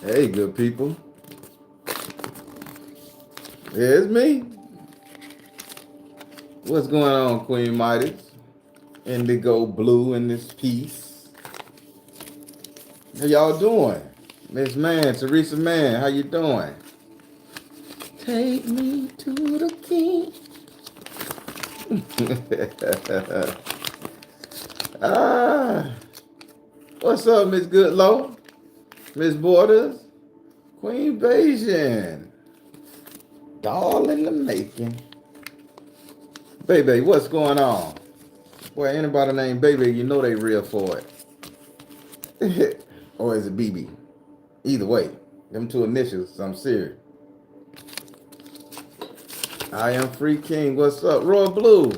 Hey, good people. Yeah, it's me. What's going on, Queen Midas? Indigo Blue in this piece. How y'all doing? Miss Man, Teresa Man, how you doing? Take me to the king. ah, what's up, Miss Goodlow? Miss Borders? Queen Bayesian. Doll in the making. Baby, what's going on? Boy, anybody named Baby, you know they real for it. Or is it BB? Either way, them two initials, I'm serious. I am Free King. What's up? Roy Blue.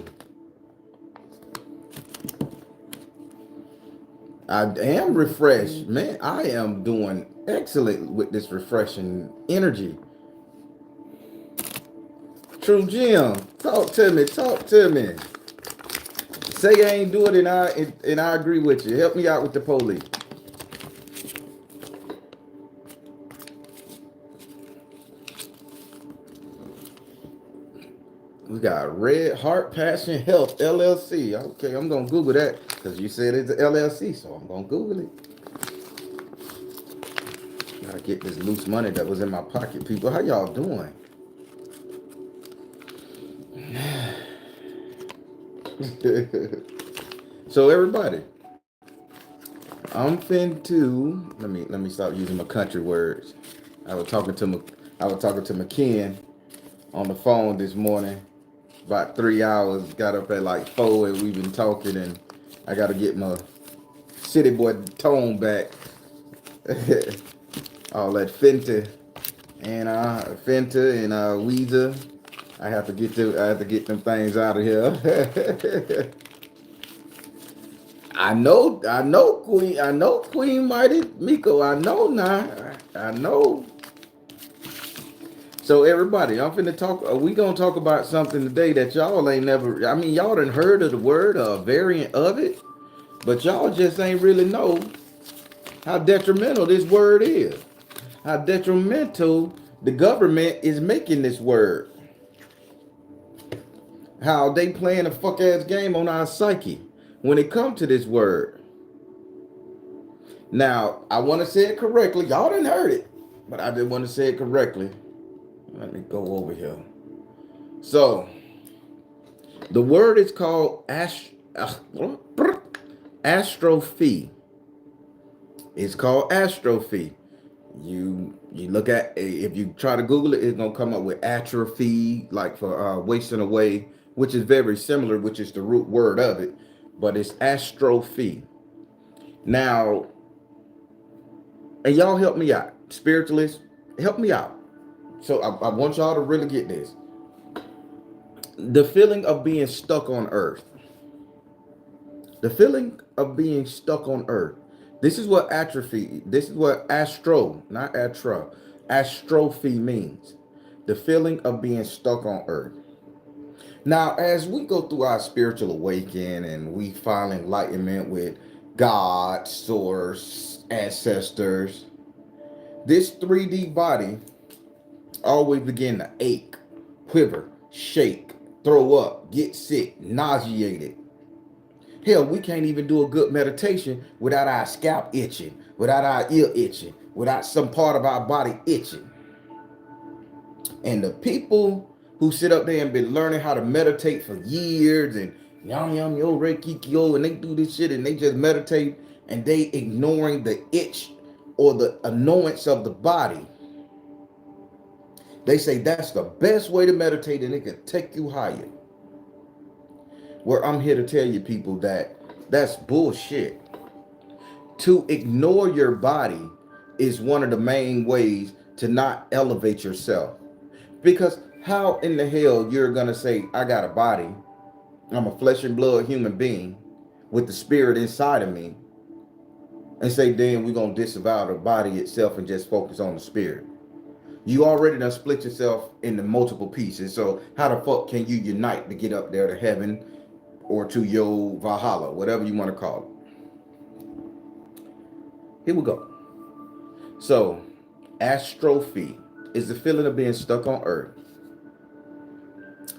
I am refreshed. Man, I am doing excellent with this refreshing energy. True Jim, talk to me. Talk to me. Say I ain't do it and I agree with you. Help me out with the police. We got Red Heart Passion Health LLC. Okay, I'm gonna Google that because you said it's an LLC, so I'm gonna Google it. Gotta get this loose money that was in my pocket, people. How y'all doing? So everybody, I'm finna let me stop using my country words. I was talking to McKen on the phone this morning. About 3 hours. Got up at like 4 and we've been talking and I gotta get my city boy tone back. All that Fenta and Weezer. I have to get them things out of here. I know Queen Mighty Miko. I know now. I know. So everybody, I'm finna talk. We gonna talk about something today that y'all ain't never. I mean, y'all done heard of the word or a variant of it, but y'all just ain't really know how detrimental this word is. How detrimental the government is making this word. How they playing a fuck ass game on our psyche when it comes to this word. Now, I want to say it correctly. Y'all didn't heard it, but I did want to say it correctly. Let me go over here. So, the word is called astrophy. It's called astrophy. You look at if you try to Google it, it's gonna come up with atrophy, like for wasting away, which is very similar, which is the root word of it, but it's astrophy. Now, and y'all help me out, spiritualists, help me out. So I want y'all to really get this. The feeling of being stuck on Earth. The feeling of being stuck on Earth. This is what atrophy, this is what not atra, astrophy means. The feeling of being stuck on Earth. Now, as we go through our spiritual awakening and we find enlightenment with God, source, ancestors, this 3D body always begin to ache, quiver, shake, throw up, get sick, nauseated. Hell, we can't even do a good meditation without our scalp itching, without our ear itching, without some part of our body itching. And the people who sit up there and been learning how to meditate for years and yum yum yo reiki yo and they do this shit and they just meditate and they ignoring the itch or the annoyance of the body. They say that's the best way to meditate and it can take you higher. Where I'm here to tell you people that that's bullshit. To ignore your body is one of the main ways to not elevate yourself. Because how in the hell you're gonna say, I got a body, I'm a flesh and blood human being with the spirit inside of me, and say then we're gonna disavow the body itself and just focus on the spirit. You already done split yourself into multiple pieces. So how the fuck can you unite to get up there to heaven or to your Valhalla, whatever you want to call it? Here we go. So Astrophe is the feeling of being stuck on Earth.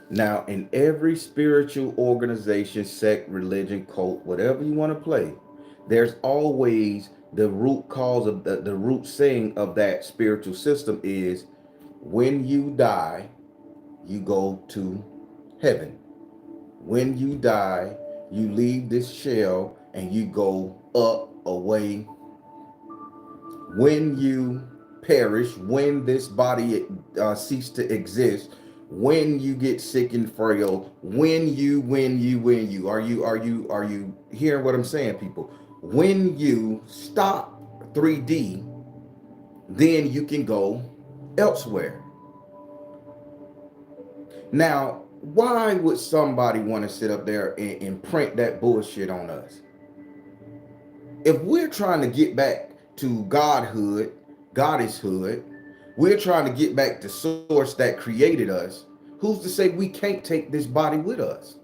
Now, in every spiritual organization, sect, religion, cult, whatever you want to play, there's always the root cause of the root saying of that spiritual system is when you die, you go to heaven. When you die, you leave this shell and you go up, away. When you perish, when this body cease to exist, when you get sick and frail, when you are you hearing what I'm saying, people? When you stop 3D, then you can go elsewhere. Now, why would somebody want to sit up there and print that bullshit on us? If we're trying to get back to godhood, goddesshood, we're trying to get back to source that created us, who's to say we can't take this body with us?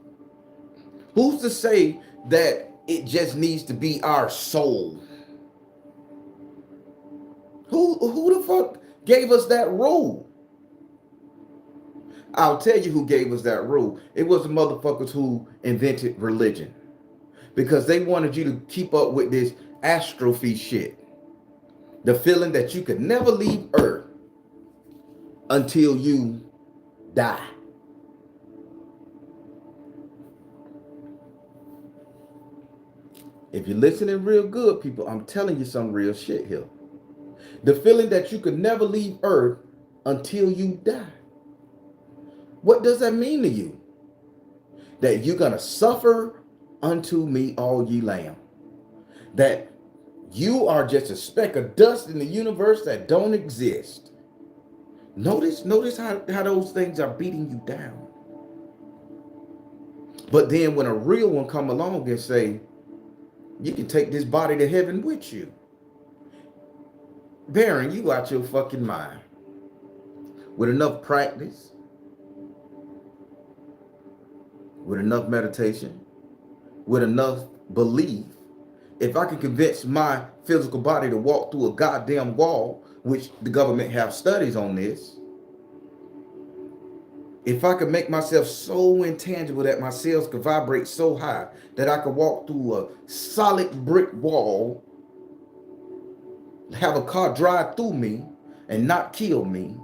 Who's to say that it just needs to be our soul? Who the fuck gave us that rule? I'll tell you who gave us that rule. It was the motherfuckers who invented religion. Because they wanted you to keep up with this astrophy shit. The feeling that you could never leave Earth until you die. If you're listening real good, people, I'm telling you some real shit here. The feeling that you could never leave Earth until you die. What does that mean to you? That you're going to suffer unto me, all ye lamb. That you are just a speck of dust in the universe that don't exist. Notice how those things are beating you down. But then when a real one come along and say, you can take this body to heaven with you. Baron, you out your fucking mind. With enough practice, with enough meditation, with enough belief, if I can convince my physical body to walk through a goddamn wall, which the government have studies on this, if I could make myself so intangible that my cells could vibrate so high that I could walk through a solid brick wall, have a car drive through me and not kill me,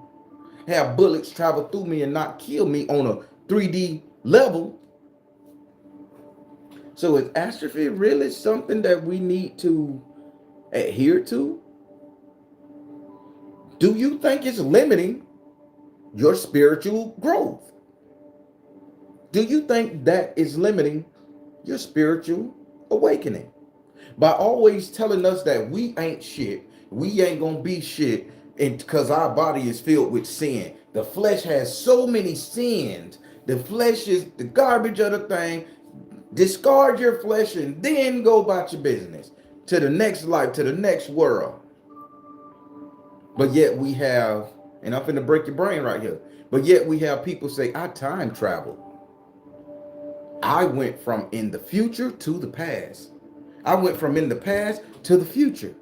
have bullets travel through me and not kill me on a 3D level. So is astrophy really something that we need to adhere to? Do you think it's limiting your spiritual growth? Do you think that is limiting your spiritual awakening? By always telling us that we ain't shit, we ain't gonna be shit, and because our body is filled with sin. The flesh has so many sins. The flesh is the garbage of the thing. Discard your flesh and then go about your business to the next life, to the next world. But yet we have, and I'm finna break your brain right here, but yet we have people say, I time traveled. I went from in the future to the past. I went from in the past to the future.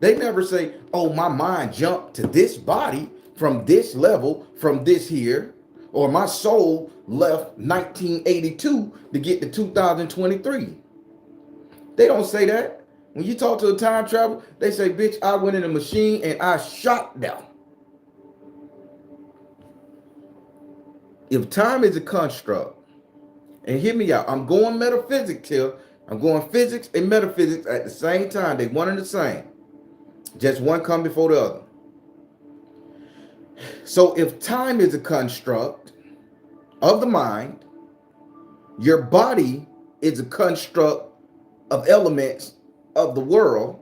They never say, oh, my mind jumped to this body from this level, from this here, or my soul left 1982 to get to 2023. They don't say that. When you talk to a time travel, they say, bitch, I went in a machine and I shot them. If time is a construct, and hear me out, I'm going metaphysics here. I'm going physics and metaphysics at the same time. They one and the same. Just one come before the other. So if time is a construct of the mind, your body is a construct of elements of the world,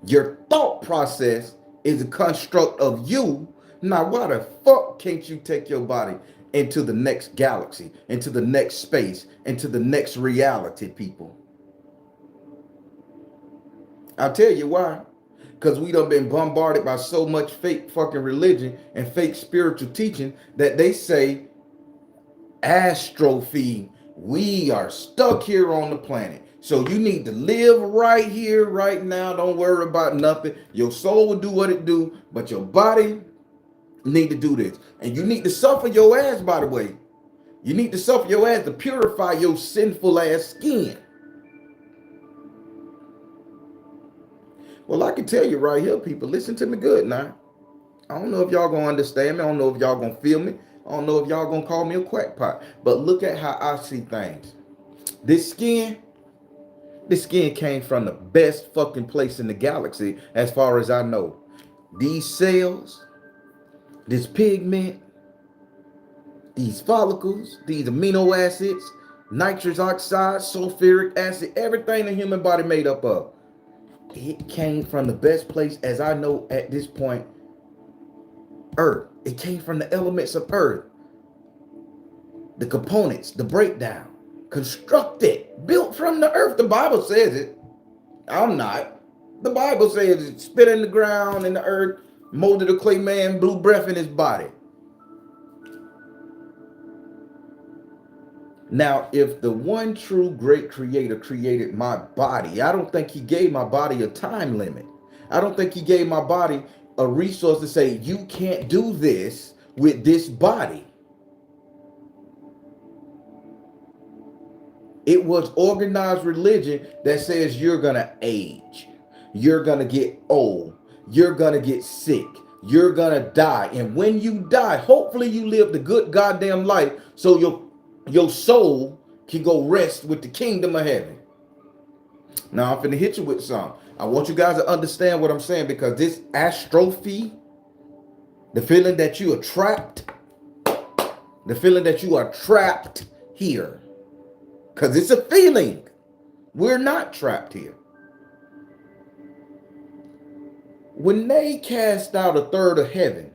your thought process is a construct of you. Now, why the fuck can't you take your body into the next galaxy, into the next space, into the next reality, people? I'll tell you why. Because we done been bombarded by so much fake fucking religion and fake spiritual teaching that they say, Astrophe, we are stuck here on the planet. So you need to live right here, right now. Don't worry about nothing. Your soul will do what it do, but your body need to do this. And you need to suffer your ass, by the way. You need to suffer your ass to purify your sinful ass skin. Well, I can tell you right here, people, listen to me good now. I don't know if y'all gonna understand me. I don't know if y'all gonna feel me. I don't know if y'all gonna call me a quackpot. But look at how I see things. This skin came from the best fucking place in the galaxy, as far as I know. These cells, this pigment, these follicles, these amino acids, nitrous oxide, sulfuric acid, everything the human body made up of. It came from the best place, as I know at this point, Earth. It came from the elements of Earth. The components, the breakdown, constructed, built from the Earth. The Bible says it. I'm not. The Bible says it. Spit in the ground, in the earth, molded a clay man, blew breath in his body. Now, if the one true great creator created my body, I don't think he gave my body a time limit. I don't think he gave my body a resource to say, you can't do this with this body. It was organized religion that says you're going to age. You're going to get old. You're going to get sick. You're going to die. And when you die, hopefully you lived a good goddamn life so your soul can go rest with the kingdom of heaven. Now, I'm finna hit you with some. I want you guys to understand what I'm saying, because this astrophy, the feeling that you are trapped, here, because it's a feeling. We're not trapped here. When they cast out a third of heaven,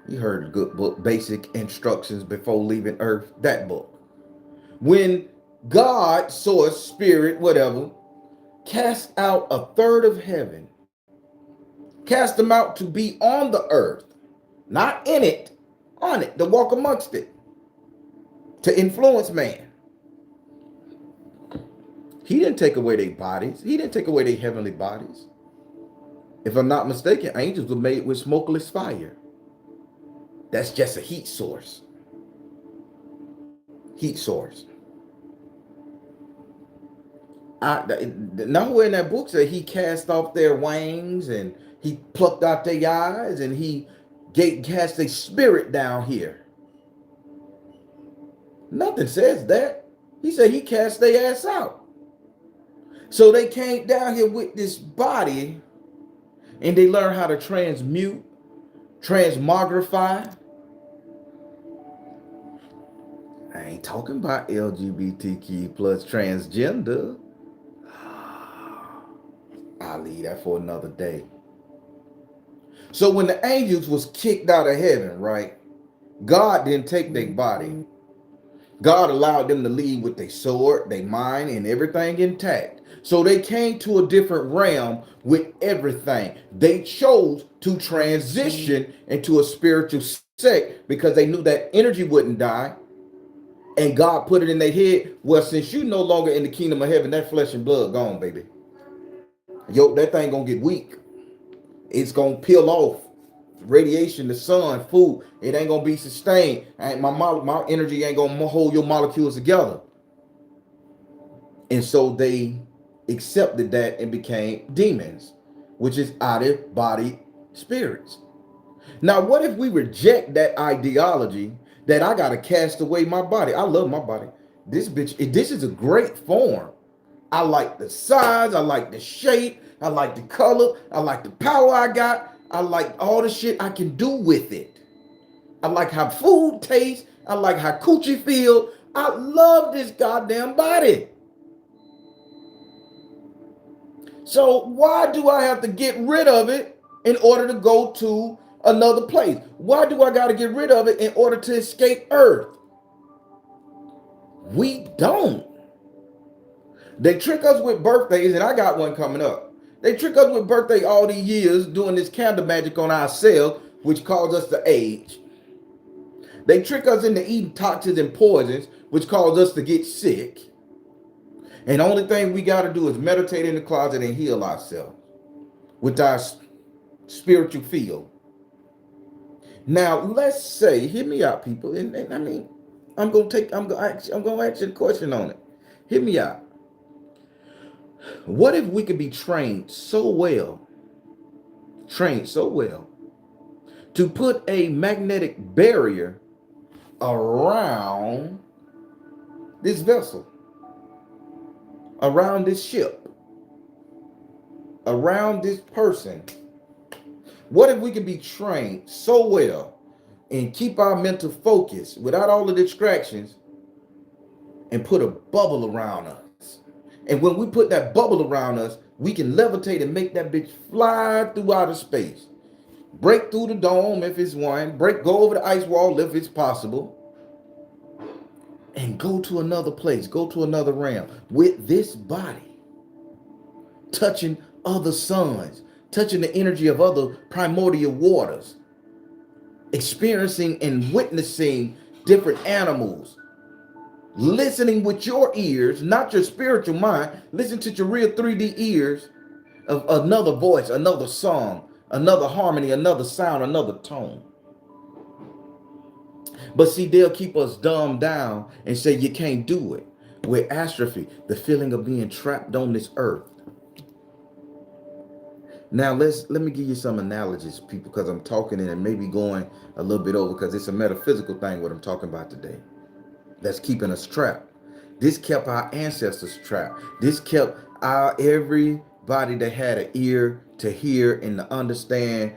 you heard a good book, Basic Instructions Before Leaving Earth, that book. When God, source, spirit, whatever, cast out a third of heaven, cast them out to be on the earth, not in it, on it, to walk amongst it, to influence man. He didn't take away their bodies. He didn't take away their heavenly bodies. If I'm not mistaken, angels were made with smokeless fire. That's just a heat source. Heat source. Nowhere in that book said he cast off their wings and he plucked out their eyes and he cast their spirit down here. Nothing says that. He said he cast their ass out. So they came down here with this body and they learned how to transmute, transmogrify. I ain't talking about LGBTQ plus transgender. I'll leave that for another day. So when the angels was kicked out of heaven, right? God didn't take their body. God allowed them to leave with their sword, their mind, and everything intact. So they came to a different realm with everything. They chose to transition into a spiritual sect because they knew that energy wouldn't die. And God put it in their head, well, since you're no longer in the kingdom of heaven, that flesh and blood gone, baby. Yo, that thing gonna get weak. It's gonna peel off. Radiation, the sun, food, it ain't gonna be sustained. My energy ain't gonna hold your molecules together. And so they accepted that and became demons, which is out-of-body spirits. Now, what if we reject that ideology that I gotta cast away my body? I love my body. This is a great form. I like the size, I like the shape, I like the color, I like the power I got, I like all the shit I can do with it. I like how food tastes, I like how coochie feel. I love this goddamn body. So why do I have to get rid of it in order to go to another place? Why do I got to get rid of it in order to escape Earth? We don't. They trick us with birthdays, and I got one coming up. They trick us with birthday all these years doing this candle magic on our cells, which cause us to age. They trick us into eating toxins and poisons, which cause us to get sick. And the only thing we got to do is meditate in the closet and heal ourselves with our spiritual field. Now, let's say, hear me out, people. And I mean, I'm gonna ask you a question on it. Hear me out. What if we could be trained so well, to put a magnetic barrier around this vessel, around this ship, around this person? What if we could be trained so well and keep our mental focus without all the distractions and put a bubble around us? And when we put that bubble around us, we can levitate and make that bitch fly through outer space. Break through the dome if it's one, go over the ice wall if it's possible, and go to another place, go to another realm with this body, touching other suns, touching the energy of other primordial waters, experiencing and witnessing different animals, listening with your ears, not your spiritual mind. Listen to your real 3D ears of another voice, another song, another harmony, another sound, another tone. But see, they'll keep us dumbed down and say you can't do it. With astrophy, the feeling of being trapped on this earth. Now let me give you some analogies, people, because I'm talking and maybe going a little bit over because it's a metaphysical thing what I'm talking about today. That's keeping us trapped. This kept our ancestors trapped. This kept everybody that had an ear to hear and to understand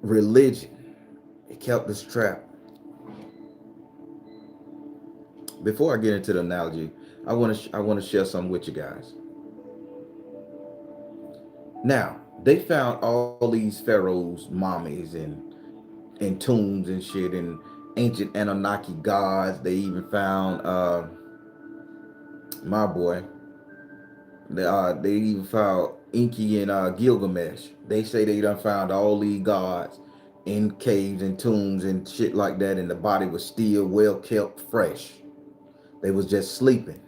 religion. It kept us trapped. Before I get into the analogy, I want to share something with you guys. Now, they found all these pharaohs' mummies and tombs and shit, and ancient Anunnaki gods. They even found my boy. They even found Enki and Gilgamesh. They say they done found all these gods in caves and tombs and shit like that, and the body was still well kept, fresh. They was just sleeping.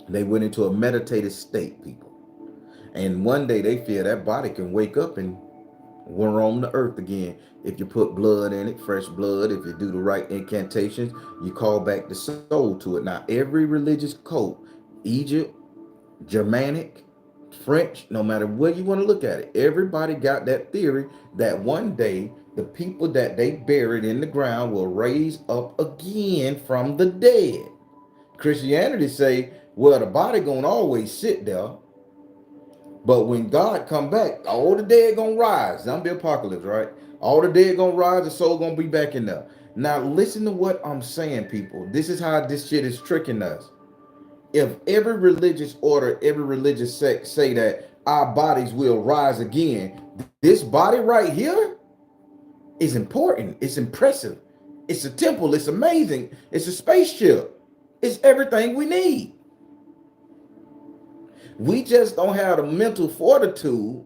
They went into a meditative state, people. And one day they feel that body can wake up and roam the earth again. If you put blood in it, fresh blood, if you do the right incantations, you call back the soul to it. Now, every religious cult, Egypt, Germanic, French, no matter where you want to look at it, everybody got that theory that one day the people that they buried in the ground will raise up again from the dead. Christianity say, well, the body gonna always sit there, but when God come back, all the dead gonna rise. Zombie apocalypse, right? All the dead gonna rise, the soul gonna be back in there. Now listen to what I'm saying, people. This is how this shit is tricking us. If every religious order, every religious sect say that our bodies will rise again, this body right here is important. It's impressive. It's a temple. It's amazing. It's a spaceship. It's everything we need. We just don't have the mental fortitude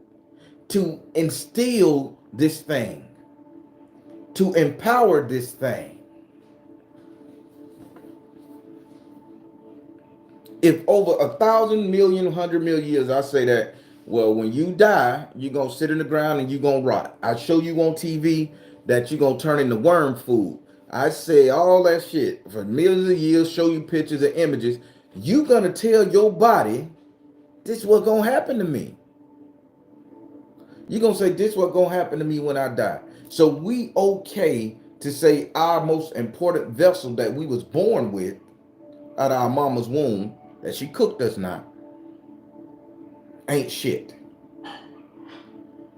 to instill this thing, to empower this thing. If over 1,000 million, 100 million years, I say that, well, when you die, you're going to sit in the ground and you're going to rot. I show you on TV that you're going to turn into worm food. I say all that shit for millions of years, show you pictures and images. You're going to tell your body, this is what's going to happen to me. You're going to say, this is what's going to happen to me when I die. So we okay to say our most important vessel that we was born with out of our mama's womb, that she cooked us now, ain't shit.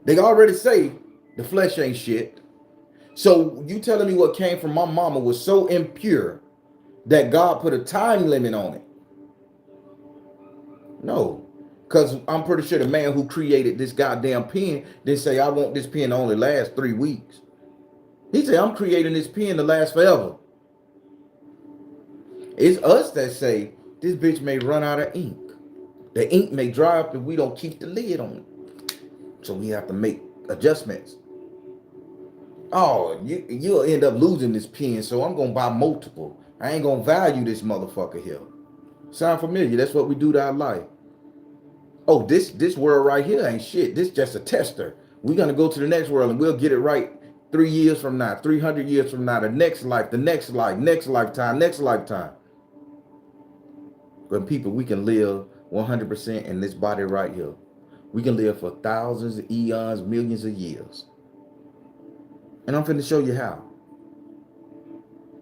They already say the flesh ain't shit. So you telling me what came from my mama was so impure that God put a time limit on it? No. Because I'm pretty sure the man who created this goddamn pen didn't say, I want this pen to only last 3 weeks. He said, I'm creating this pen to last forever. It's us that say, this bitch may run out of ink. The ink may dry up if we don't keep the lid on it. So we have to make adjustments. Oh, you'll end up losing this pen, so I'm going to buy multiple. I ain't going to value this motherfucker here. Sound familiar? That's what we do to our life. Oh, this world right here ain't shit. This just a tester. We're gonna go to the next world and we'll get it right 3 years from now, 300 years from now, the next life, the next life, next lifetime, next lifetime. But people, we can live 100% in this body right here. We can live for thousands of eons, millions of years. And I'm finna show you how.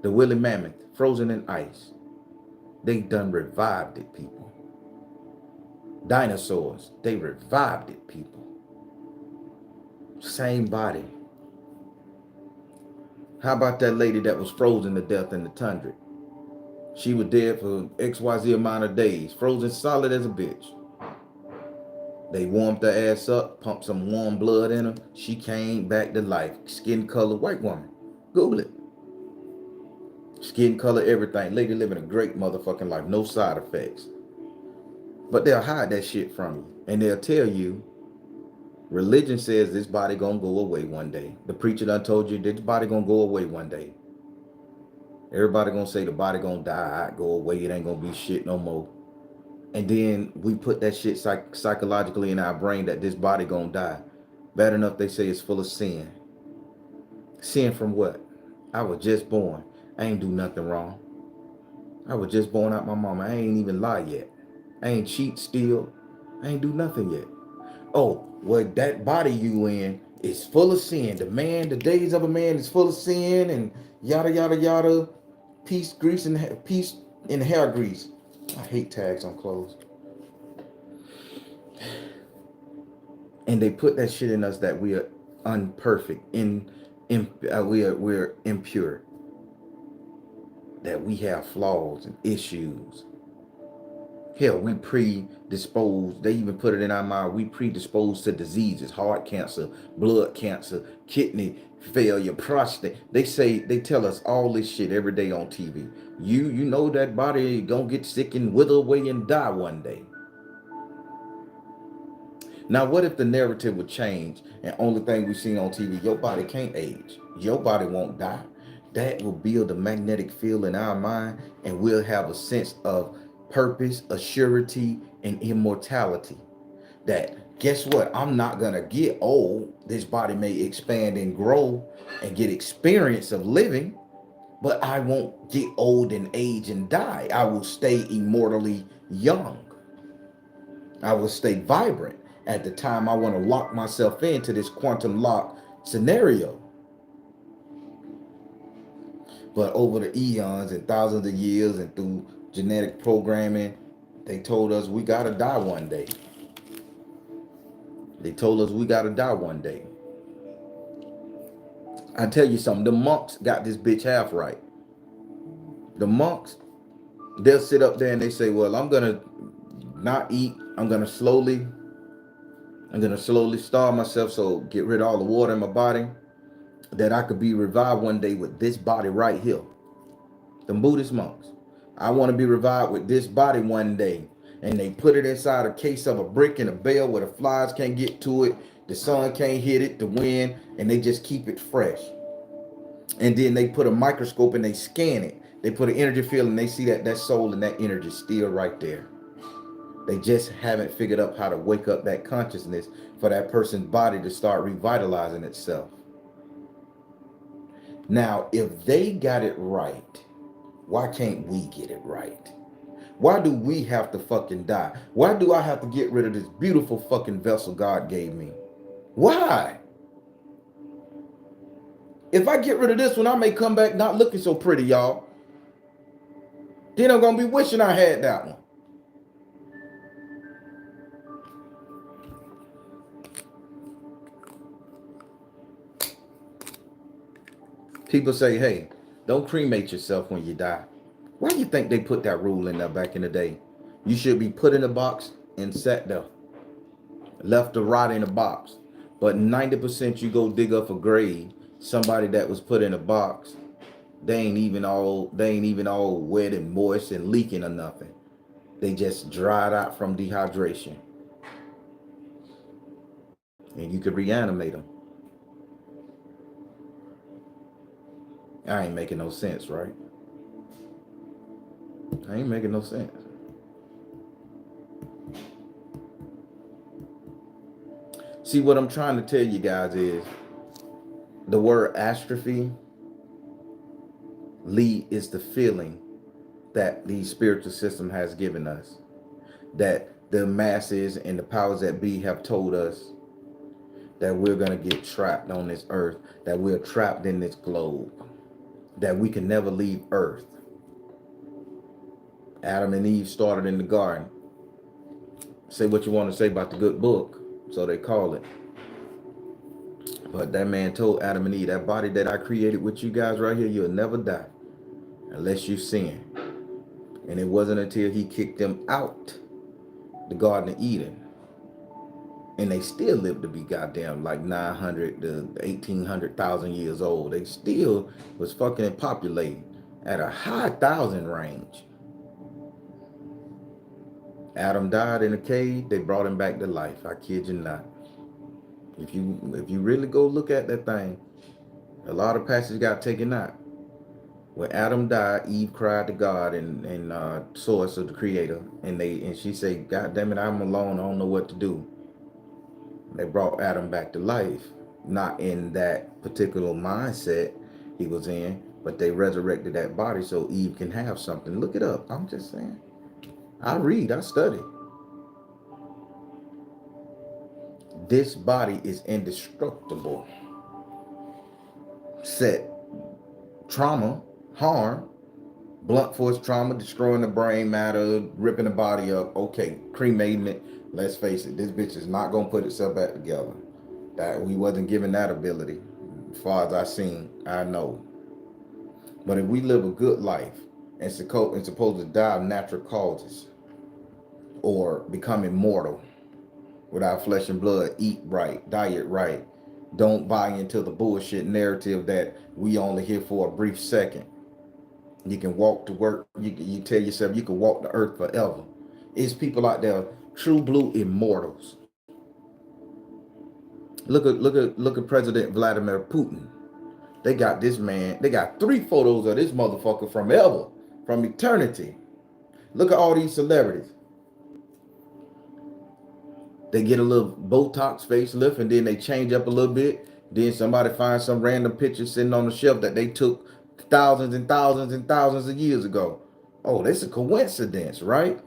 The woolly mammoth, frozen in ice. They done revived it, people. Dinosaurs, they revived it, people. Same body. How about that lady that was frozen to death in the tundra? She was dead for XYZ amount of days, frozen solid as a bitch. They warmed her ass up, pumped some warm blood in her. She came back to life. Skin color, white woman. Google it. Skin color, everything. Lady living a great motherfucking life. No side effects. But they'll hide that shit from you. And they'll tell you, religion says this body gonna go away one day. The preacher done told you this body gonna go away one day. Everybody gonna say the body gonna die, go away, it ain't gonna be shit no more. And then we put that shit psychologically in our brain that this body gonna die. Bad enough they say it's full of sin. Sin from what? I was just born. I ain't do nothing wrong. I was just born out my mama. I ain't even lie yet. I ain't cheat, steal. I ain't do nothing yet. Oh, well, that body you in is full of sin. The days of a man is full of sin and yada, yada, yada. Peace, grease, and peace in hair grease. I hate tags on clothes. And they put that shit in us that we are unperfect, we're impure, that we have flaws and issues. Hell, we predisposed. They even put it in our mind. We predisposed to diseases, heart cancer, blood cancer, kidney failure, prostate. They tell us all this shit every day on TV. You know that body gonna get sick and wither away and die one day. Now, what if the narrative would change and only thing we seen on TV, your body can't age, your body won't die? That will build a magnetic field in our mind, and we'll have a sense of purpose, assurity, and immortality. That guess what? I'm not gonna get old. This body may expand and grow and get experience of living, but I won't get old and age and die. I will stay immortally young. I will stay vibrant at the time I want to lock myself into this quantum lock scenario. But over the eons and thousands of years and through genetic programming, they told us we gotta die one day. They told us we gotta die one day. I tell you something, the monks got this bitch half right. The monks, they'll sit up there and they say, well, I'm gonna not eat. I'm gonna slowly starve myself, so get rid of all the water in my body, that I could be revived one day with this body right here. The Buddhist monks. I want to be revived with this body one day. And they put it inside a case of a brick in a bale where the flies can't get to it, the sun can't hit it, the wind, and they just keep it fresh. And then they put a microscope and they scan it. They put an energy field and they see that soul and that energy still right there. They just haven't figured out how to wake up that consciousness for that person's body to start revitalizing itself. Now, if they got it right, why can't we get it right? Why do we have to fucking die? Why do I have to get rid of this beautiful fucking vessel God gave me? Why? If I get rid of this one, I may come back not looking so pretty, y'all. Then I'm going to be wishing I had that one. People say, hey, don't cremate yourself when you die. Why do you think they put that rule in there back in the day? You should be put in a box and sat there, left to rot in a box. But 90% you go dig up a grave, somebody that was put in a box, they ain't even all wet and moist and leaking or nothing. They just dried out from dehydration. And you could reanimate them. I ain't making no sense, right? I ain't making no sense. See, what I'm trying to tell you guys is the word astrophe, Lee, is the feeling that the spiritual system has given us. That the masses and the powers that be have told us that we're going to get trapped on this earth, that we're trapped in this globe, that we can never leave earth. Adam and Eve started in the garden. Say what you want to say about the good book, so they call it. But that man told Adam and Eve, that body that I created with you guys right here, you'll never die unless you sin. And it wasn't until he kicked them out the Garden of Eden, and they still lived to be goddamn like 900 to 1800,000 years old. They still was fucking populated at a high thousand range. Adam died in a cave. They brought him back to life. I kid you not. If you really go look at that thing, a lot of passages got taken out. When Adam died, Eve cried to God and source of the Creator, and she said, "God damn it, I'm alone. I don't know what to do." They brought Adam back to life, not in that particular mindset he was in, but they resurrected that body so Eve can have something. Look it up. I'm just saying. I read, I study. This body is indestructible. Set trauma, harm, blunt force trauma, destroying the brain matter, ripping the body up. Okay, cremating it. Let's face it, this bitch is not gonna put itself back together. That we wasn't given that ability. As far as I seen, I know. But if we live a good life and supposed to die of natural causes or become immortal without flesh and blood, eat right, diet right, don't buy into the bullshit narrative that we only here for a brief second. You can walk to work. You tell yourself you can walk the earth forever. It's people out there, true blue immortals. Look at President Vladimir Putin. They got this man. They got 3 photos of this motherfucker from ever, from eternity. Look at all these celebrities. They get a little Botox facelift and then they change up a little bit. Then somebody finds some random picture sitting on the shelf that they took thousands and thousands and thousands of years ago. Oh, that's a coincidence, right?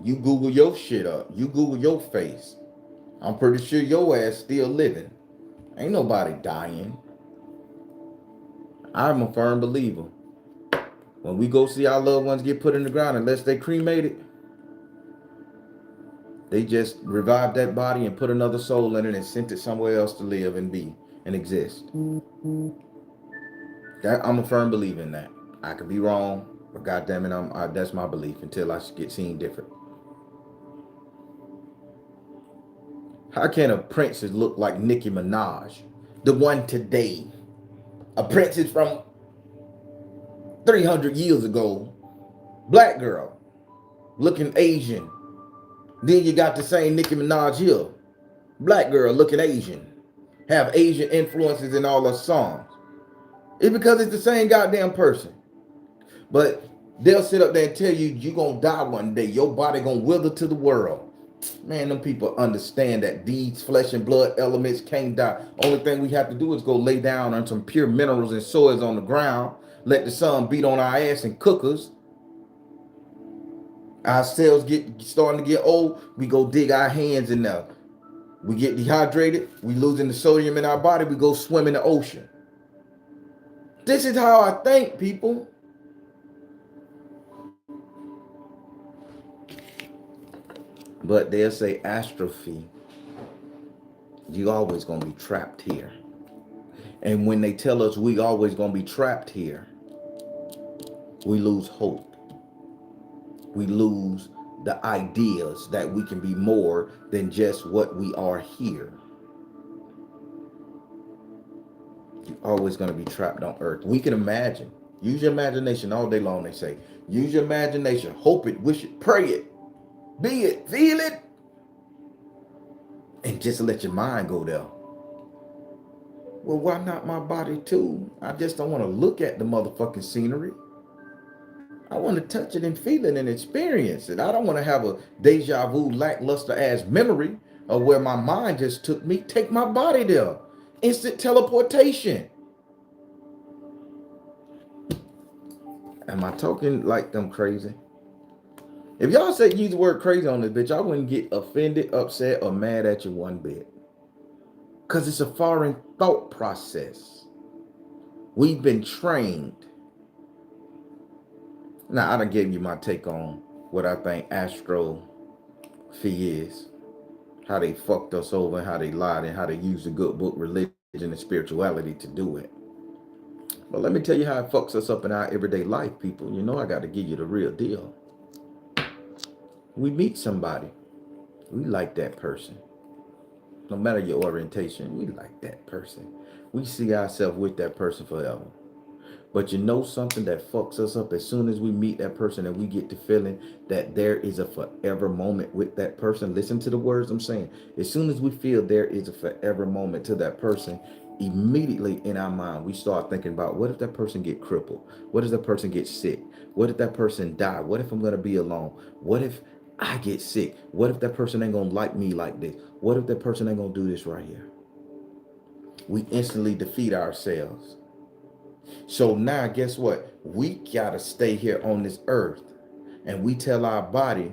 You Google your shit up. You Google your face. I'm pretty sure your ass still living. Ain't nobody dying. I'm a firm believer. When we go see our loved ones get put in the ground, unless they cremated, they just revived that body and put another soul in it and sent it somewhere else to live and be and exist. That I'm a firm believer in that. I could be wrong, but goddamn it, that's my belief until I get seen different. How can a princess look like Nicki Minaj, the one today? A princess from 300 years ago, black girl, looking Asian. Then you got the same Nicki Minaj here, black girl looking Asian, have Asian influences in all her songs. It's because it's the same goddamn person. But they'll sit up there and tell you you're going to die one day. Your body going to wither to the world. Man, them people understand that these flesh and blood elements can't die. Only thing we have to do is go lay down on some pure minerals and soils on the ground. Let the sun beat on our ass and cook us. Our cells starting to get old. We go dig our hands in there. We get dehydrated. We losing the sodium in our body. We go swim in the ocean. This is how I think, people. But they'll say astrophy. You always gonna be trapped here. And when they tell us we always gonna be trapped here, we lose hope. We lose the ideas that we can be more than just what we are here. You're always gonna be trapped on earth. We can imagine. Use your imagination all day long, they say. Use your imagination. Hope it, wish it, pray it. Be it, feel it, and just let your mind go there. Well, why not my body too? I just don't want to look at the motherfucking scenery. I want to touch it and feel it and experience it. I don't want to have a deja vu, lackluster ass memory of where my mind just took me. Take my body there. Instant teleportation. Am I talking like I'm crazy? If y'all say use the word crazy on this bitch, I wouldn't get offended, upset, or mad at you one bit. Because it's a foreign thought process. We've been trained. Now, I done gave you my take on what I think astrophy is. How they fucked us over, and how they lied, and how they used the good book, religion, and spirituality to do it. But let me tell you how it fucks us up in our everyday life, people. You know I got to give you the real deal. We meet somebody. We like that person. No matter your orientation, we like that person. We see ourselves with that person forever. But you know something that fucks us up as soon as we meet that person and we get to feeling that there is a forever moment with that person. Listen to the words I'm saying. As soon as we feel there is a forever moment to that person, immediately in our mind, we start thinking about what if that person get crippled? What if that person gets sick? What if that person die? What if I'm going to be alone? What if I get sick? What if that person ain't going to like me like this? What if that person ain't going to do this right here? We instantly defeat ourselves. So now, guess what? We gotta stay here on this earth, and we tell our body,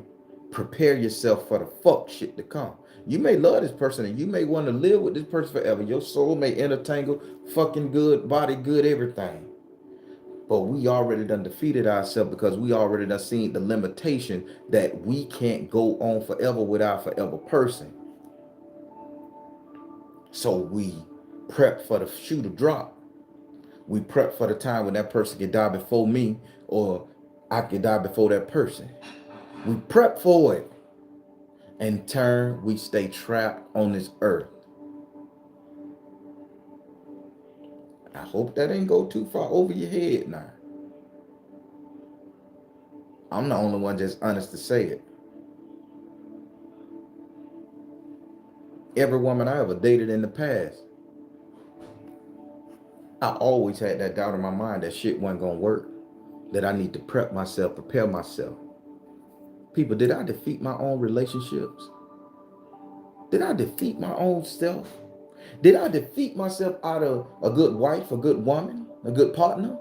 prepare yourself for the fuck shit to come. You may love this person, and you may want to live with this person forever. Your soul may intertangle, fucking good, body good, everything. But we already done defeated ourselves because we already done seen the limitation that we can't go on forever with our forever person. So we prep for the shoe to drop. We prep for the time when that person can die before me, or I can die before that person. We prep for it. In turn, we stay trapped on this earth. I hope that ain't go too far over your head now. I'm the only one just honest to say it. Every woman I ever dated in the past, I always had that doubt in my mind that shit wasn't gonna work. That I need to prep myself, prepare myself. People, did I defeat my own relationships? Did I defeat my own self? Did I defeat myself out of a good wife, a good woman, a good partner?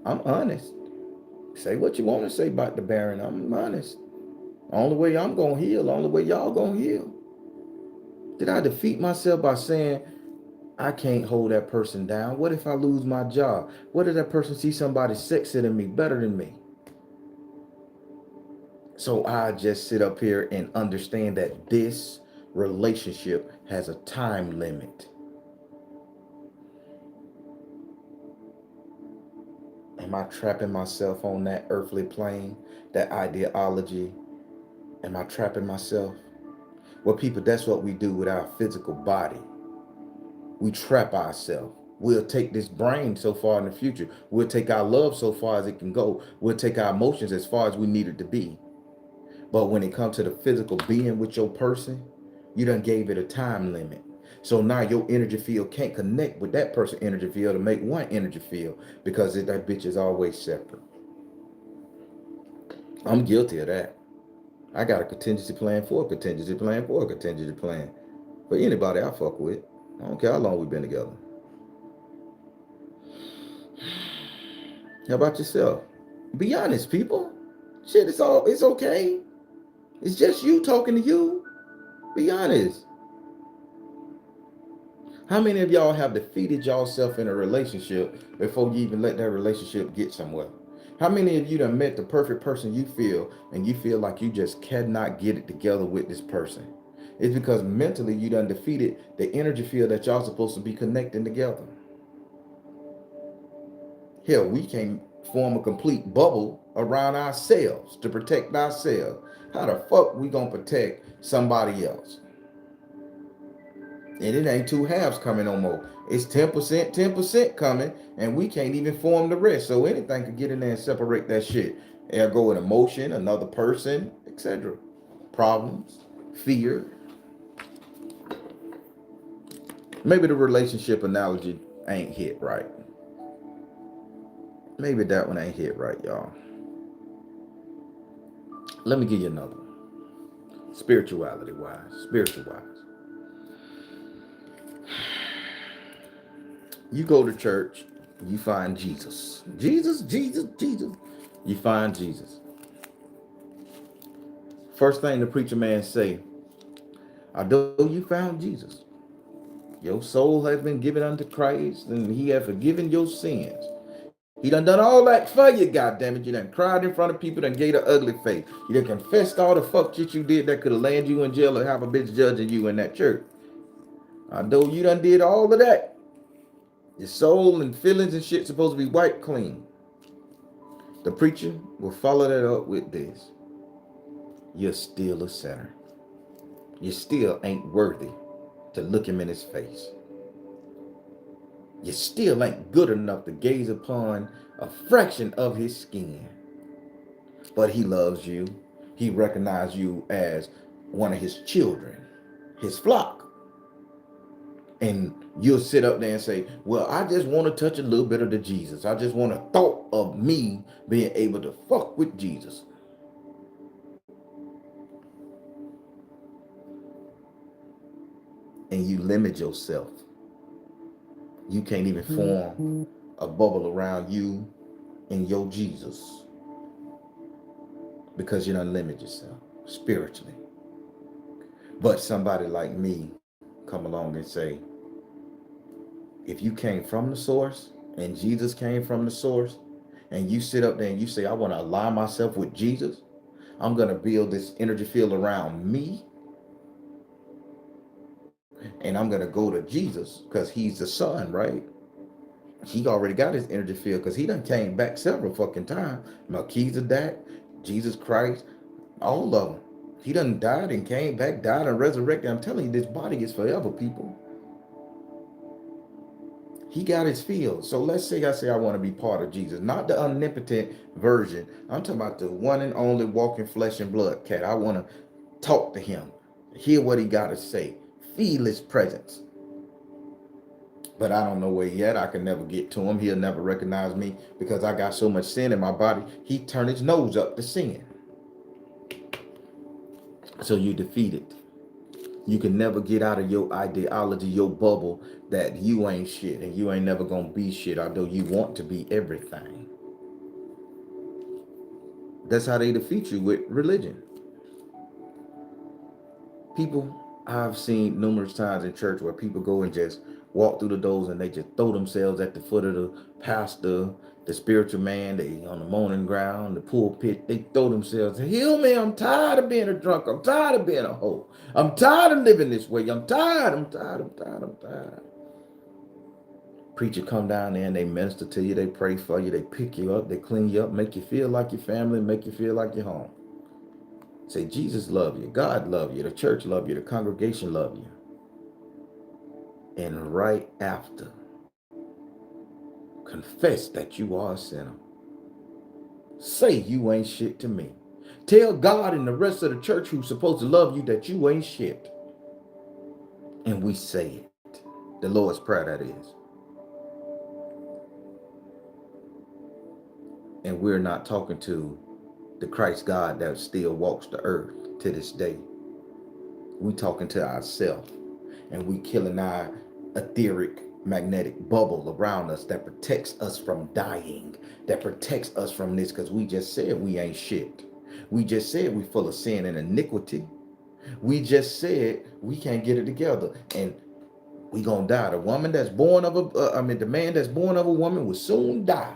I'm honest. Say what you want to say about the Baron. I'm honest. Only way I'm going to heal, only way y'all going to heal. Did I defeat myself by saying, I can't hold that person down? What if I lose my job? What if that person see somebody sexier than me, better than me? So I just sit up here and understand that this relationship has a time limit. Am I trapping myself on that earthly plane, that ideology? Am I trapping myself? Well, people, that's what we do with our physical body. We trap ourselves. We'll take this brain so far in the future. We'll take our love so far as it can go. We'll take our emotions as far as we need it to be. But when it comes to the physical being with your person, you done gave it a time limit. So now your energy field can't connect with that person's energy field to make one energy field because that bitch is always separate. I'm guilty of that. I got a contingency plan for a contingency plan for a contingency plan for anybody I fuck with. I don't care how long we've been together. How about yourself? Be honest, people. Shit, it's okay. It's just you talking to you. Be honest. How many of y'all have defeated yourself in a relationship before you even let that relationship get somewhere? How many of you done met the perfect person you feel and you feel like you just cannot get it together with this person? It's because mentally you done defeated the energy field that y'all supposed to be connecting together. Hell, we can't form a complete bubble around ourselves to protect ourselves. How the fuck we gonna protect somebody else? And it ain't two halves coming no more. It's 10%, 10% coming, and we can't even form the rest. So anything could get in there and separate that shit. Ergo an emotion, another person, etc. Problems, fear. Maybe the relationship analogy ain't hit right. Maybe that one ain't hit right, y'all. Let me give you another one. Spirituality wise, spiritual wise. You go to church, you find Jesus. Jesus, Jesus, Jesus. You find Jesus. First thing the preacher man say, although you found Jesus, your soul has been given unto Christ, and he has forgiven your sins. He done all that for you, goddammit. You done cried in front of people, done gave the ugly face. You done confessed all the fuck shit you did that could have landed you in jail or have a bitch judging you in that church. Although you done did all of that, your soul and feelings and shit supposed to be wiped clean. The preacher will follow that up with this. You're still a sinner. You still ain't worthy to look him in his face. You still ain't good enough to gaze upon a fraction of his skin. But he loves you. He recognizes you as one of his children, his flock. And you'll sit up there and say, well, I just want to touch a little bit of the Jesus. I just want a thought of me being able to fuck with Jesus. And you limit yourself. You can't even form a bubble around you and your Jesus because you done limit yourself spiritually. But somebody like me come along and say, if you came from the source and Jesus came from the source, and you sit up there and you say, I want to align myself with Jesus, I'm going to build this energy field around me, and I'm going to go to Jesus because he's the son, right? He already got his energy field because he done came back several fucking times. Melchizedek, Jesus Christ, all of them. He done died and came back, died and resurrected. I'm telling you, this body is forever, people. He got his field. So let's say I want to be part of Jesus, not the omnipotent version. I'm talking about the one and only walking flesh and blood cat. I want to talk to him, hear what he got to say, feel his presence. But I don't know where yet. I can never get to him. He'll never recognize me because I got so much sin in my body. He turned his nose up to sin. So you defeated. You can never get out of your ideology, your bubble, that you ain't shit and you ain't never gonna be shit, although you want to be everything. That's how they defeat you with religion. People, I've seen numerous times in church where people go and just walk through the doors and they just throw themselves at the foot of the pastor, the spiritual man, they on the moaning ground, the pulpit, they throw themselves, heal me, I'm tired of being a drunk, I'm tired of being a hoe, I'm tired of living this way, I'm tired. Preacher come down there and they minister to you, they pray for you, they pick you up, they clean you up, make you feel like your family, make you feel like your home. Say, Jesus love you, God love you, the church love you, the congregation love you. And right after, confess that you are a sinner. Say you ain't shit to me. Tell God and the rest of the church who's supposed to love you that you ain't shit. And we say it. The Lord's Prayer, that is. And we're not talking to the Christ God that still walks the earth to this day. We talking to ourselves, and we killing our etheric magnetic bubble around us that protects us from dying, that protects us from this, because we just said we ain't shit. We just said we full of sin and iniquity. We just said we can't get it together, and we gonna die. The woman that's born of the man that's born of a woman will soon die.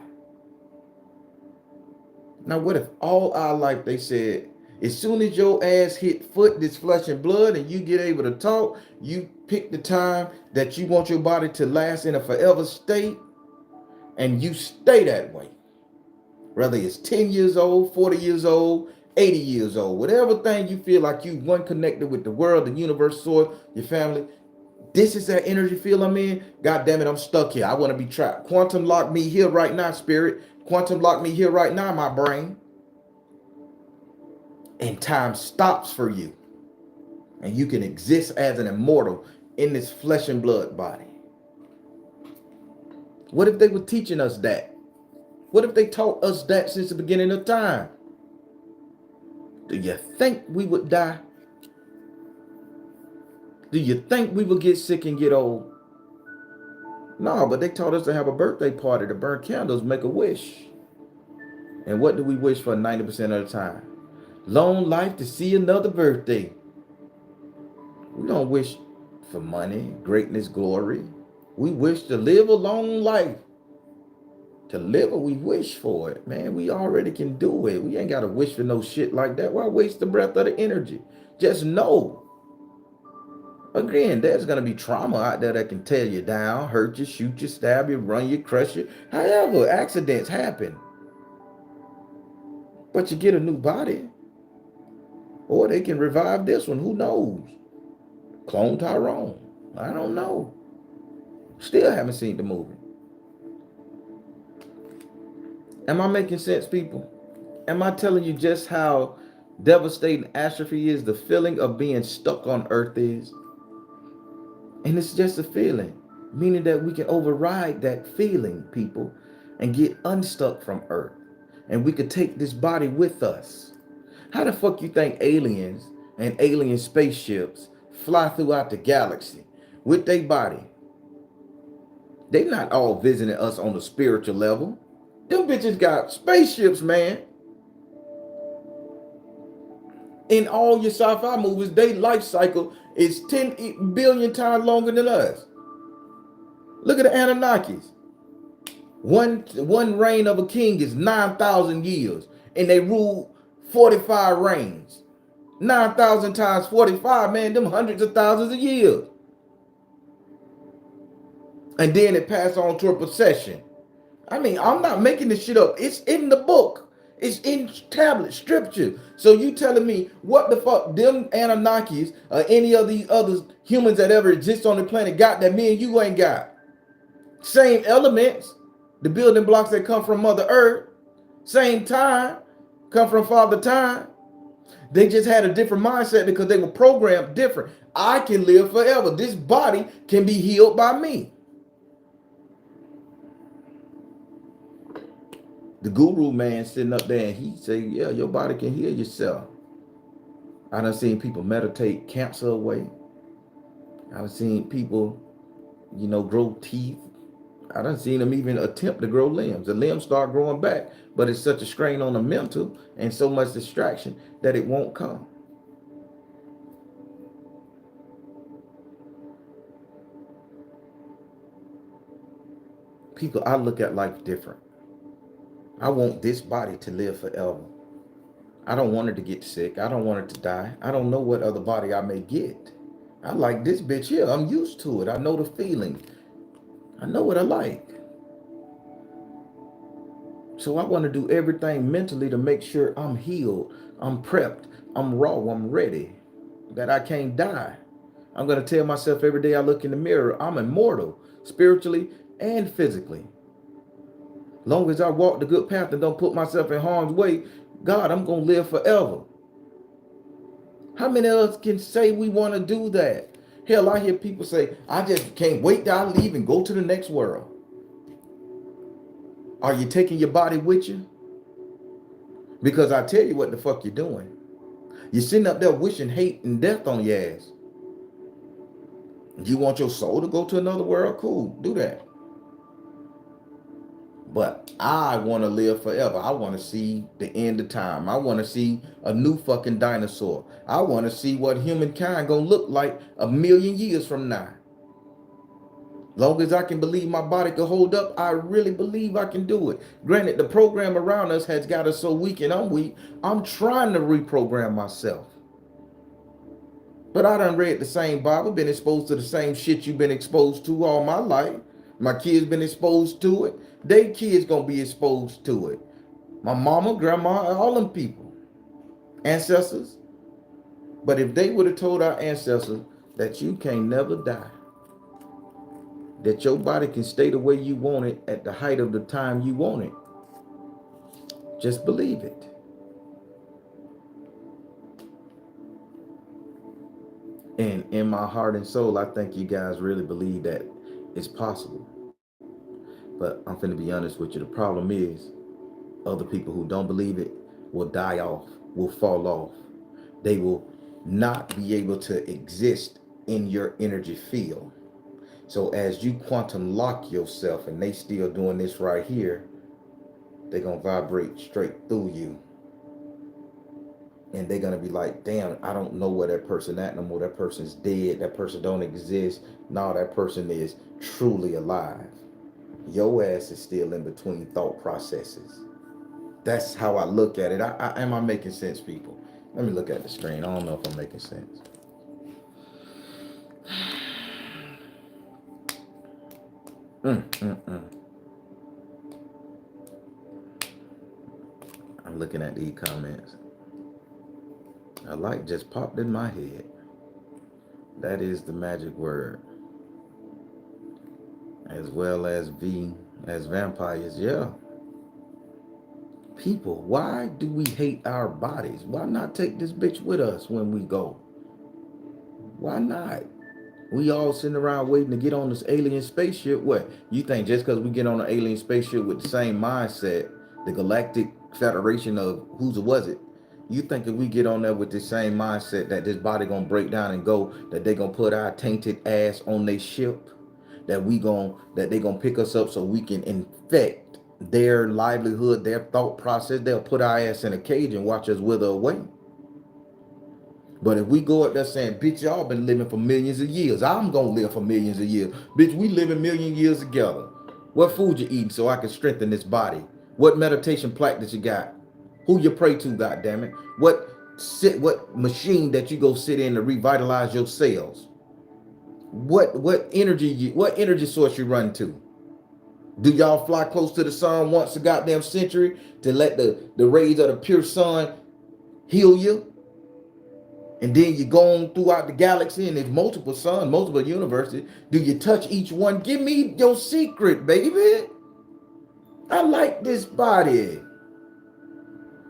Now, what if all our life they said, as soon as your ass hit foot, this flesh and blood, and you get able to talk, you pick the time that you want your body to last in a forever state, and you stay that way. Whether it's 10 years old, 40 years old, 80 years old, whatever thing you feel like you one connected with the world, the universe, source, your family, this is that energy field I'm in. God damn it, I'm stuck here. I want to be trapped. Quantum lock me here right now, spirit. Quantum lock me here right now, my brain. And time stops for you. And you can exist as an immortal in this flesh and blood body? What if they were teaching us that? What if they taught us that since the beginning of time? Do you think we would die? Do you think we would get sick and get old? No, but they taught us to have a birthday party, to burn candles, make a wish. And what do we wish for 90% of the time? Long life to see another birthday. We don't wish for money, greatness, glory. We wish to live a long life. To live it, we wish for it. Man, we already can do it. We ain't got to wish for no shit like that. Why waste the breath of the energy? Just know. Again, there's going to be trauma out there that can tear you down, hurt you, shoot you, stab you, run you, crush you. However, accidents happen. But you get a new body. Or they can revive this one. Who knows? Clone Tyrone. I don't know. Still haven't seen the movie. Am I making sense, people? Am I telling you just how devastating astrophy is? The feeling of being stuck on Earth is. And it's just a feeling. Meaning that we can override that feeling, people, and get unstuck from Earth. And we could take this body with us. How the fuck you think aliens and alien spaceships fly throughout the galaxy with their body? They not all visiting us on the spiritual level. Them bitches got spaceships, man. In all your sci-fi movies, their life cycle is 10 billion times longer than us. Look at the Anunnakis. One reign of a king is 9,000 years, and they rule 45 reigns. 9,000 times 45, man, them hundreds of thousands of years. And then it passed on to a procession. I mean, I'm not making this shit up. It's in the book. It's in tablet, scripture. So you telling me what the fuck them Anunnakis or any of these other humans that ever exist on the planet got that me and you ain't got? Same elements, the building blocks that come from Mother Earth, same time, come from Father Time. They just had a different mindset because they were programmed different. I can live forever. This body can be healed by me. The guru man sitting up there and he say, yeah, your body can heal yourself. I done seen people meditate cancer away. I've seen people, grow teeth. I done seen them even attempt to grow limbs. The limbs start growing back, but it's such a strain on the mental and so much distraction that it won't come. People, I look at life different. I want this body to live forever. I don't want it to get sick. I don't want it to die. I don't know what other body I may get. I like this bitch here. I'm used to it. I know the feeling. I know what I like. So I want to do everything mentally to make sure I'm healed. I'm prepped. I'm raw. I'm ready. That I can't die. I'm going to tell myself every day I look in the mirror, I'm immortal, spiritually and physically. Long as I walk the good path and don't put myself in harm's way, God, I'm going to live forever. How many of us can say we want to do that? Hell, I hear people say, I just can't wait till I leave and go to the next world. Are you taking your body with you? Because I tell you what the fuck you're doing. You're sitting up there wishing hate and death on your ass. You want your soul to go to another world? Cool, do that. But I want to live forever. I want to see the end of time. I want to see a new fucking dinosaur. I want to see what humankind gonna look like 1,000,000 years from now. Long as I can believe my body can hold up, I really believe I can do it. Granted, the program around us has got us so weak and I'm weak. I'm trying to reprogram myself. But I done read the same Bible, been exposed to the same shit you've been exposed to all my life. My kids been exposed to it. They kids gonna be exposed to it. My mama, grandma, all them people. Ancestors. But if they would have told our ancestors that you can never die, that your body can stay the way you want it at the height of the time you want it, just believe it. And in my heart and soul, I think you guys really believe that it's possible. But I'm finna be honest with you. The problem is, other people who don't believe it will die off, will fall off. They will not be able to exist in your energy field. So as you quantum lock yourself, and they still doing this right here, they're gonna vibrate straight through you. And they're gonna be like, damn, I don't know where that person at no more. That person's dead. That person don't exist. No, that person is truly alive. Your ass is still in between thought processes. That's how I look at it. Am I making sense, people? Let me look at the screen. I don't know if I'm making sense. I'm looking at these comments. A light just popped in my head. That is the magic word. As well as V, as vampires. Yeah. People, why do we hate our bodies? Why not take this bitch with us when we go? Why not? We all sitting around waiting to get on this alien spaceship. What? You think just because we get on an alien spaceship with the same mindset, the Galactic Federation of whose was it? You think if we get on there with the same mindset that this body gonna break down and go, that they gonna put our tainted ass on their ship? That they gonna pick us up so we can infect their livelihood, their thought process? They'll put our ass in a cage and watch us wither away. But if we go up there saying, bitch, y'all been living for millions of years, I'm gonna live for millions of years. Bitch, we live a million years together. What food you eating so I can strengthen this body? What meditation practice you got? Who you pray to, goddammit? What machine that you go sit in to revitalize your cells? What energy source you run to? Do y'all fly close to the sun once a goddamn century to let the rays of the pure sun heal you? And then you go on throughout the galaxy and there's multiple suns, multiple universes. Do you touch each one? Give me your secret, baby. I like this body.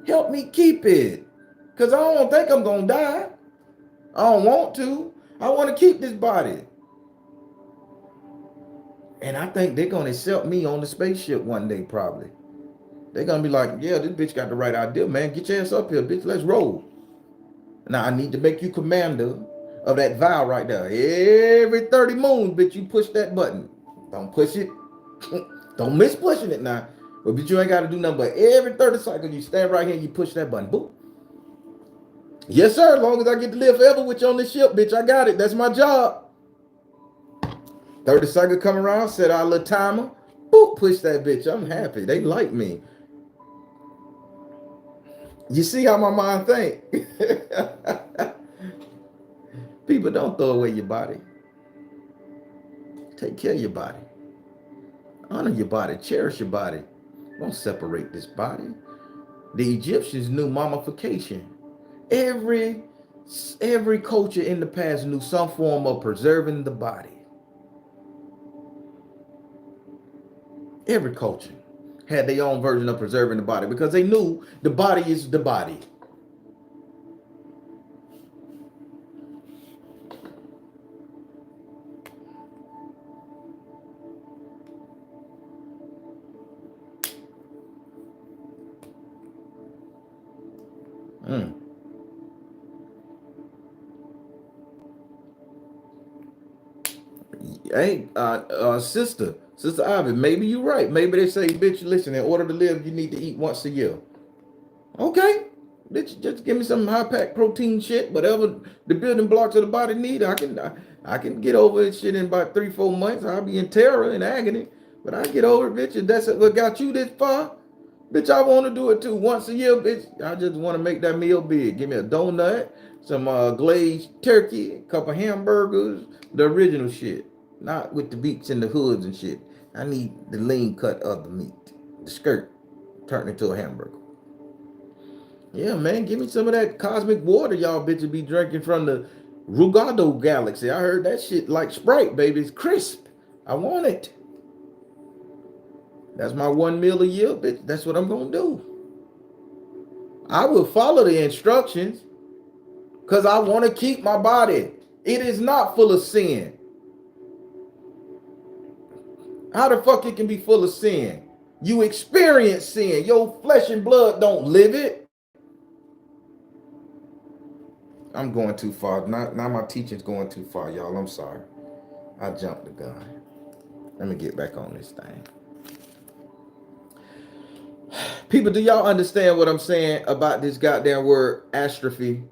Help me keep it. Because I don't think I'm going to die. I don't want to. I want to keep this body. And I think they're going to accept me on the spaceship one day, probably. They're going to be like, yeah, this bitch got the right idea, man. Get your ass up here, bitch. Let's roll. Now, I need to make you commander of that vow right there. Every 30 moons, bitch, you push that button. Don't push it. Don't miss pushing it now. But you ain't got to do nothing but every 30 cycles, you stand right here and you push that button. Boop. Yes, sir. As long as I get to live forever with you on this ship, bitch, I got it. That's my job. 30 cycles come around, set our little timer. Boop, push that bitch. I'm happy. They like me. You see how my mind think? People, don't throw away your body. Take care of your body. Honor your body. Cherish your body. Don't separate this body. The Egyptians knew mummification. Every culture in the past knew some form of preserving the body. Every culture had their own version of preserving the body because they knew the body is the body. Hey, Sister Ivy, maybe you're right. Maybe they say, bitch, listen, in order to live, you need to eat once a year. Okay. Bitch, just give me some high-pack protein shit, whatever the building blocks of the body need. I can get over this shit in about 3-4 months. I'll be in terror and agony, but I get over it, bitch. If that's what got you this far, bitch, I want to do it too. Once a year, bitch. I just want to make that meal big. Give me a donut, some glazed turkey, a couple hamburgers, the original shit. Not with the beaks and the hoods and shit. I need the lean cut of the meat. The skirt turned into a hamburger. Yeah, man, give me some of that cosmic water y'all bitches be drinking from the Rugado galaxy. I heard that shit like Sprite, baby. It's crisp. I want it. That's my 1 meal a year, bitch. That's what I'm going to do. I will follow the instructions because I want to keep my body. It is not full of sin. How the fuck it can be full of sin? You experience sin. Your flesh and blood don't live it. I'm going too far. Now my teaching's going too far, y'all. I'm sorry. I jumped the gun. Let me get back on this thing. People, do y'all understand what I'm saying about this goddamn word astrophe?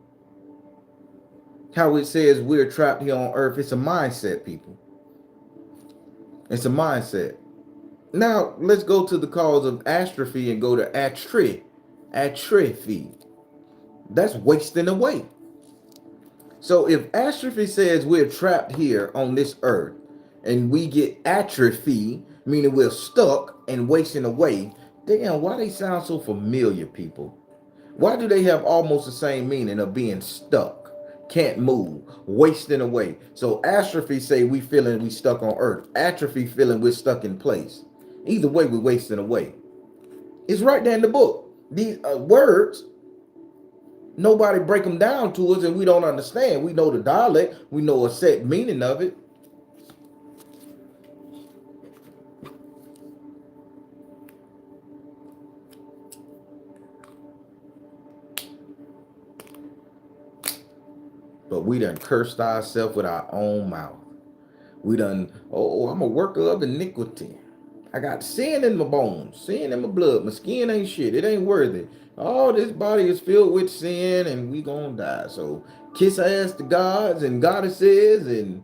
How it says we're trapped here on earth. It's a mindset, people. It's a mindset. Now, let's go to the cause of astrophe and go to atrophy. Atrophy. That's wasting away. So if astrophe says we're trapped here on this earth and we get atrophy, meaning we're stuck and wasting away, damn, why they sound so familiar, people? Why do they have almost the same meaning of being stuck, can't move, wasting away? So astrophe say we feeling we stuck on earth. Atrophy feeling we're stuck in place. Either way, we're wasting away. It's right there in the book. These words, nobody break them down to us and we don't understand. We know the dialect. We know a set meaning of it. But we done cursed ourselves with our own mouth. We done, oh, I'm a worker of iniquity. I got sin in my bones, sin in my blood. My skin ain't shit. It ain't worthy. Oh, this body is filled with sin and we gonna die. So kiss ass to gods and goddesses and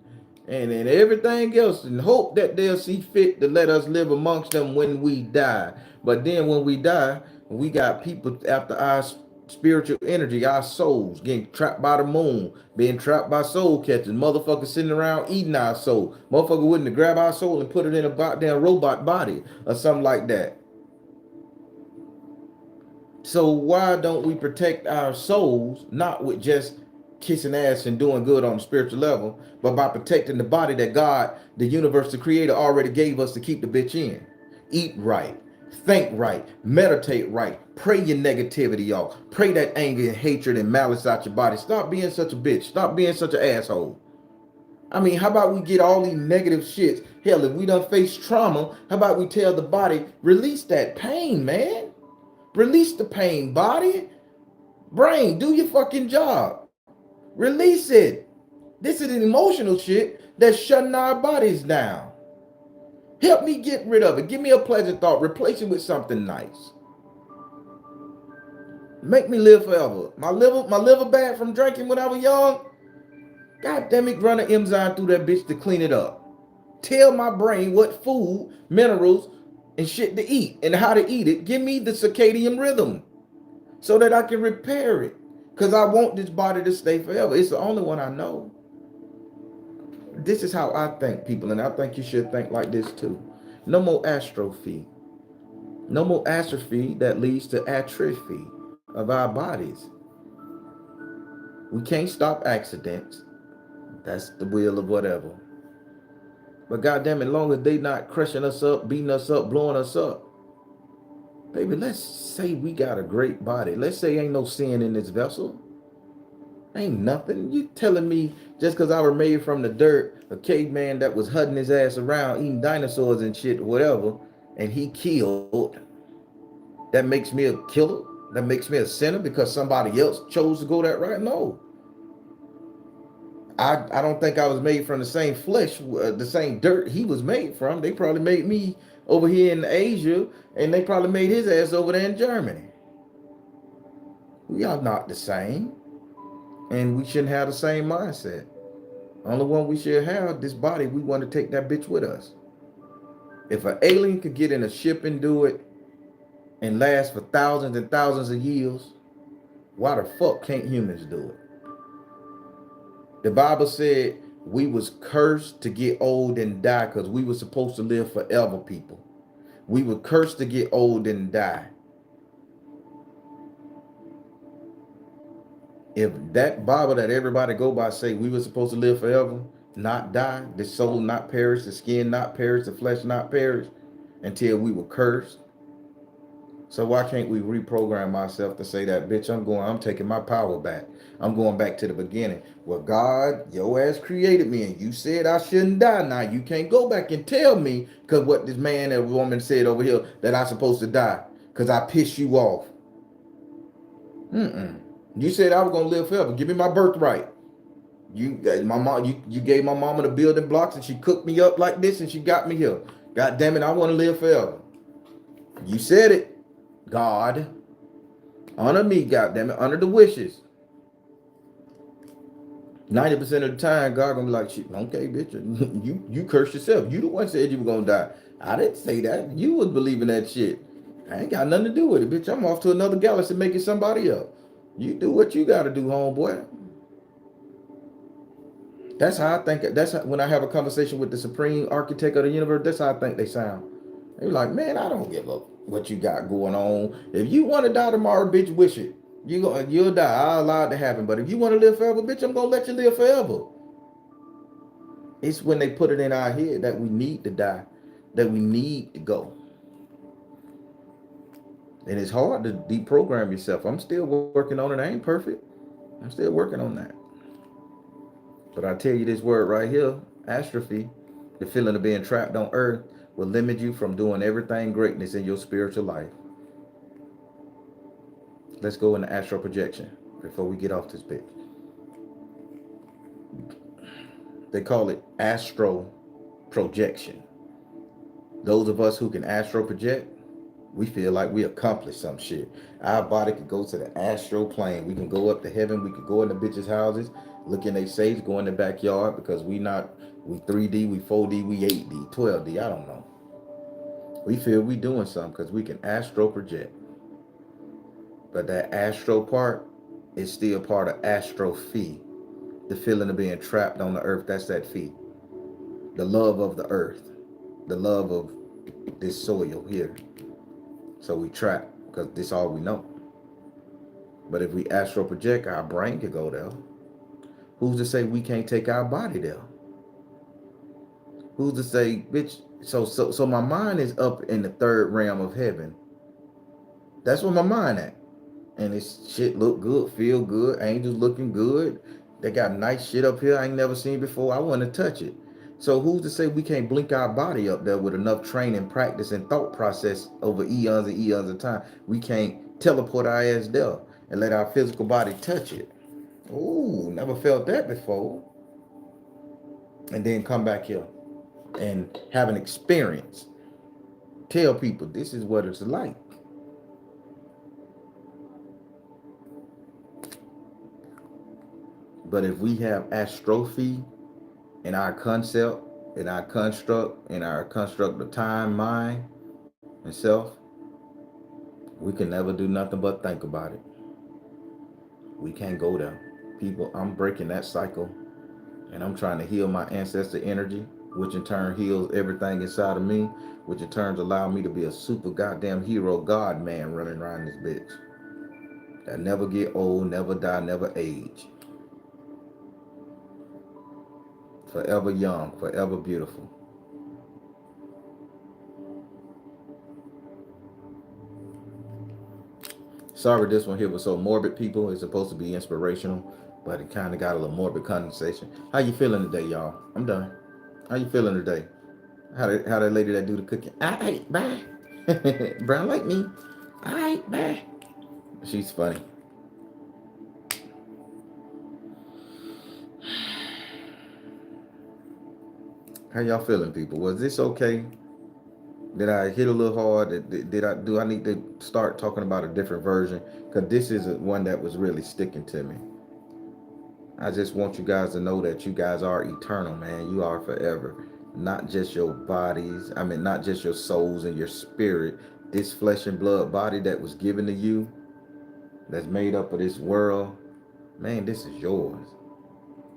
everything else and hope that they'll see fit to let us live amongst them when we die. But then when we die, we got people after our spiritual energy, our souls getting trapped by the moon, being trapped by soul catchers, motherfuckers sitting around eating our soul. Motherfucker wouldn't grab our soul and put it in a goddamn robot body or something like that. So why don't we protect our souls, not with just kissing ass and doing good on the spiritual level, but by protecting the body that God, the universe, the creator already gave us to keep the bitch in? Eat right, think right, meditate right, pray your negativity off, pray that anger and hatred and malice out your body. Stop being such a bitch. Stop being such an asshole. I mean, how about we get all these negative shits? Hell, if we done face trauma, how about we tell the body, release that pain, man? Release the pain, body. Brain, do your fucking job. Release it. This is an emotional shit that's shutting our bodies down. Help me get rid of it. Give me a pleasant thought. Replace it with something nice. Make me live forever. My liver bad from drinking when I was young. God damn it, run an enzyme through that bitch to clean it up. Tell my brain what food, minerals, and shit to eat and how to eat it. Give me the circadian rhythm so that I can repair it. Because I want this body to stay forever. It's the only one I know. This is how I think, people, and I think you should think like this too. No more astrophy. No more astrophy that leads to atrophy of our bodies. We can't stop accidents. That's the will of whatever. But goddamn it, long as they not crushing us up, beating us up, blowing us up. Baby, let's say we got a great body. Let's say ain't no sin in this vessel. Ain't nothing. You telling me just because I was made from the dirt, a caveman that was hudding his ass around eating dinosaurs and shit, whatever, and he killed, that makes me a killer? That makes me a sinner because somebody else chose to go that right? No. I don't think I was made from the same flesh, the same dirt he was made from. They probably made me over here in Asia, and they probably made his ass over there in Germany. We are not the same, and we shouldn't have the same mindset. Only one we should have, this body, we want to take that bitch with us. If an alien could get in a ship and do it and last for thousands and thousands of years, why the fuck can't humans do it? The Bible said we was cursed to get old and die because we were supposed to live forever, people. We were cursed to get old and die. If that Bible that everybody go by say we were supposed to live forever, not die, the soul not perish, the skin not perish, the flesh not perish, until we were cursed. So why can't we reprogram ourselves to say that, bitch, I'm taking my power back. I'm going back to the beginning. Well, God, your ass created me and you said I shouldn't die. Now you can't go back and tell me because what this man and woman said over here that I'm supposed to die because I pissed you off. Mm-mm. You said I was gonna live forever. Give me my birthright. My mom, you gave my mama the building blocks and she cooked me up like this and she got me here. God damn it, I want to live forever. You said it, God. Honor me, God damn it, honor the wishes. 90% of the time, God gonna be like, shit, okay, bitch, you cursed yourself. You the one said you were gonna die. I didn't say that. You was believing that shit. I ain't got nothing to do with it, bitch. I'm off to another galaxy making somebody else. You do what you gotta do, homeboy. That's how I think. That's how, when I have a conversation with the supreme architect of the universe. That's how I think they sound. They're like, man, I don't give up what you got going on. If you want to die tomorrow, bitch, wish it. You'll die. I'll allow it to happen. But if you want to live forever, bitch, I'm gonna let you live forever. It's when they put it in our head that we need to die, that we need to go. And it's hard to deprogram yourself. I'm still working on it. I ain't perfect. I'm still working on that. But I tell you this word right here, astrophe, the feeling of being trapped on earth will limit you from doing everything greatness in your spiritual life. Let's go into astral projection before we get off this bitch. They call it astral projection. Those of us who can astral project, we feel like we accomplished some shit. Our body could go to the astral plane. We can go up to heaven. We could go in the bitches' houses, look in their safes, go in the backyard because we 3D, we 4D, we 8D, 12D. I don't know. We feel we doing something because we can astral project. But that astral part is still part of astrophe. The feeling of being trapped on the earth, that's that fee. The love of the earth. The love of this soil here. So we trap because this all we know. But if we astral project, our brain could go there. Who's to say we can't take our body there? Who's to say, bitch? So my mind is up in the third realm of heaven. That's where my mind at. And this shit look good, feel good. Angels looking good. They got nice shit up here I ain't never seen before. I want to touch it. So who's to say we can't blink our body up there with enough training, practice, and thought process over eons and eons of time? We can't teleport our ass there and let our physical body touch it. Ooh, never felt that before. And then come back here and have an experience. Tell people this is what it's like. But if we have astrophe in our concept, in our construct of time, mind, and self, we can never do nothing but think about it. We can't go there. People, I'm breaking that cycle and I'm trying to heal my ancestor energy, which in turn heals everything inside of me, which in turn allow me to be a super goddamn hero God man running around this bitch. That never get old, never die, never age. Forever young, forever beautiful. Sorry this one here was so morbid, people. It's supposed to be inspirational, but it kind of got a little morbid conversation. How you feeling today, y'all? I'm done. How you feeling today? How that lady that do the cooking? All right, bye. Brown like me. All right, bye. She's funny. How y'all feeling, people? Was this okay? Did I hit a little hard? Do I need to start talking about a different version? Because this is one that was really sticking to me. I just want you guys to know that you guys are eternal, man. You are forever. Not just your bodies. I mean, not just your souls and your spirit. This flesh and blood body that was given to you, that's made up of this world, man, this is yours.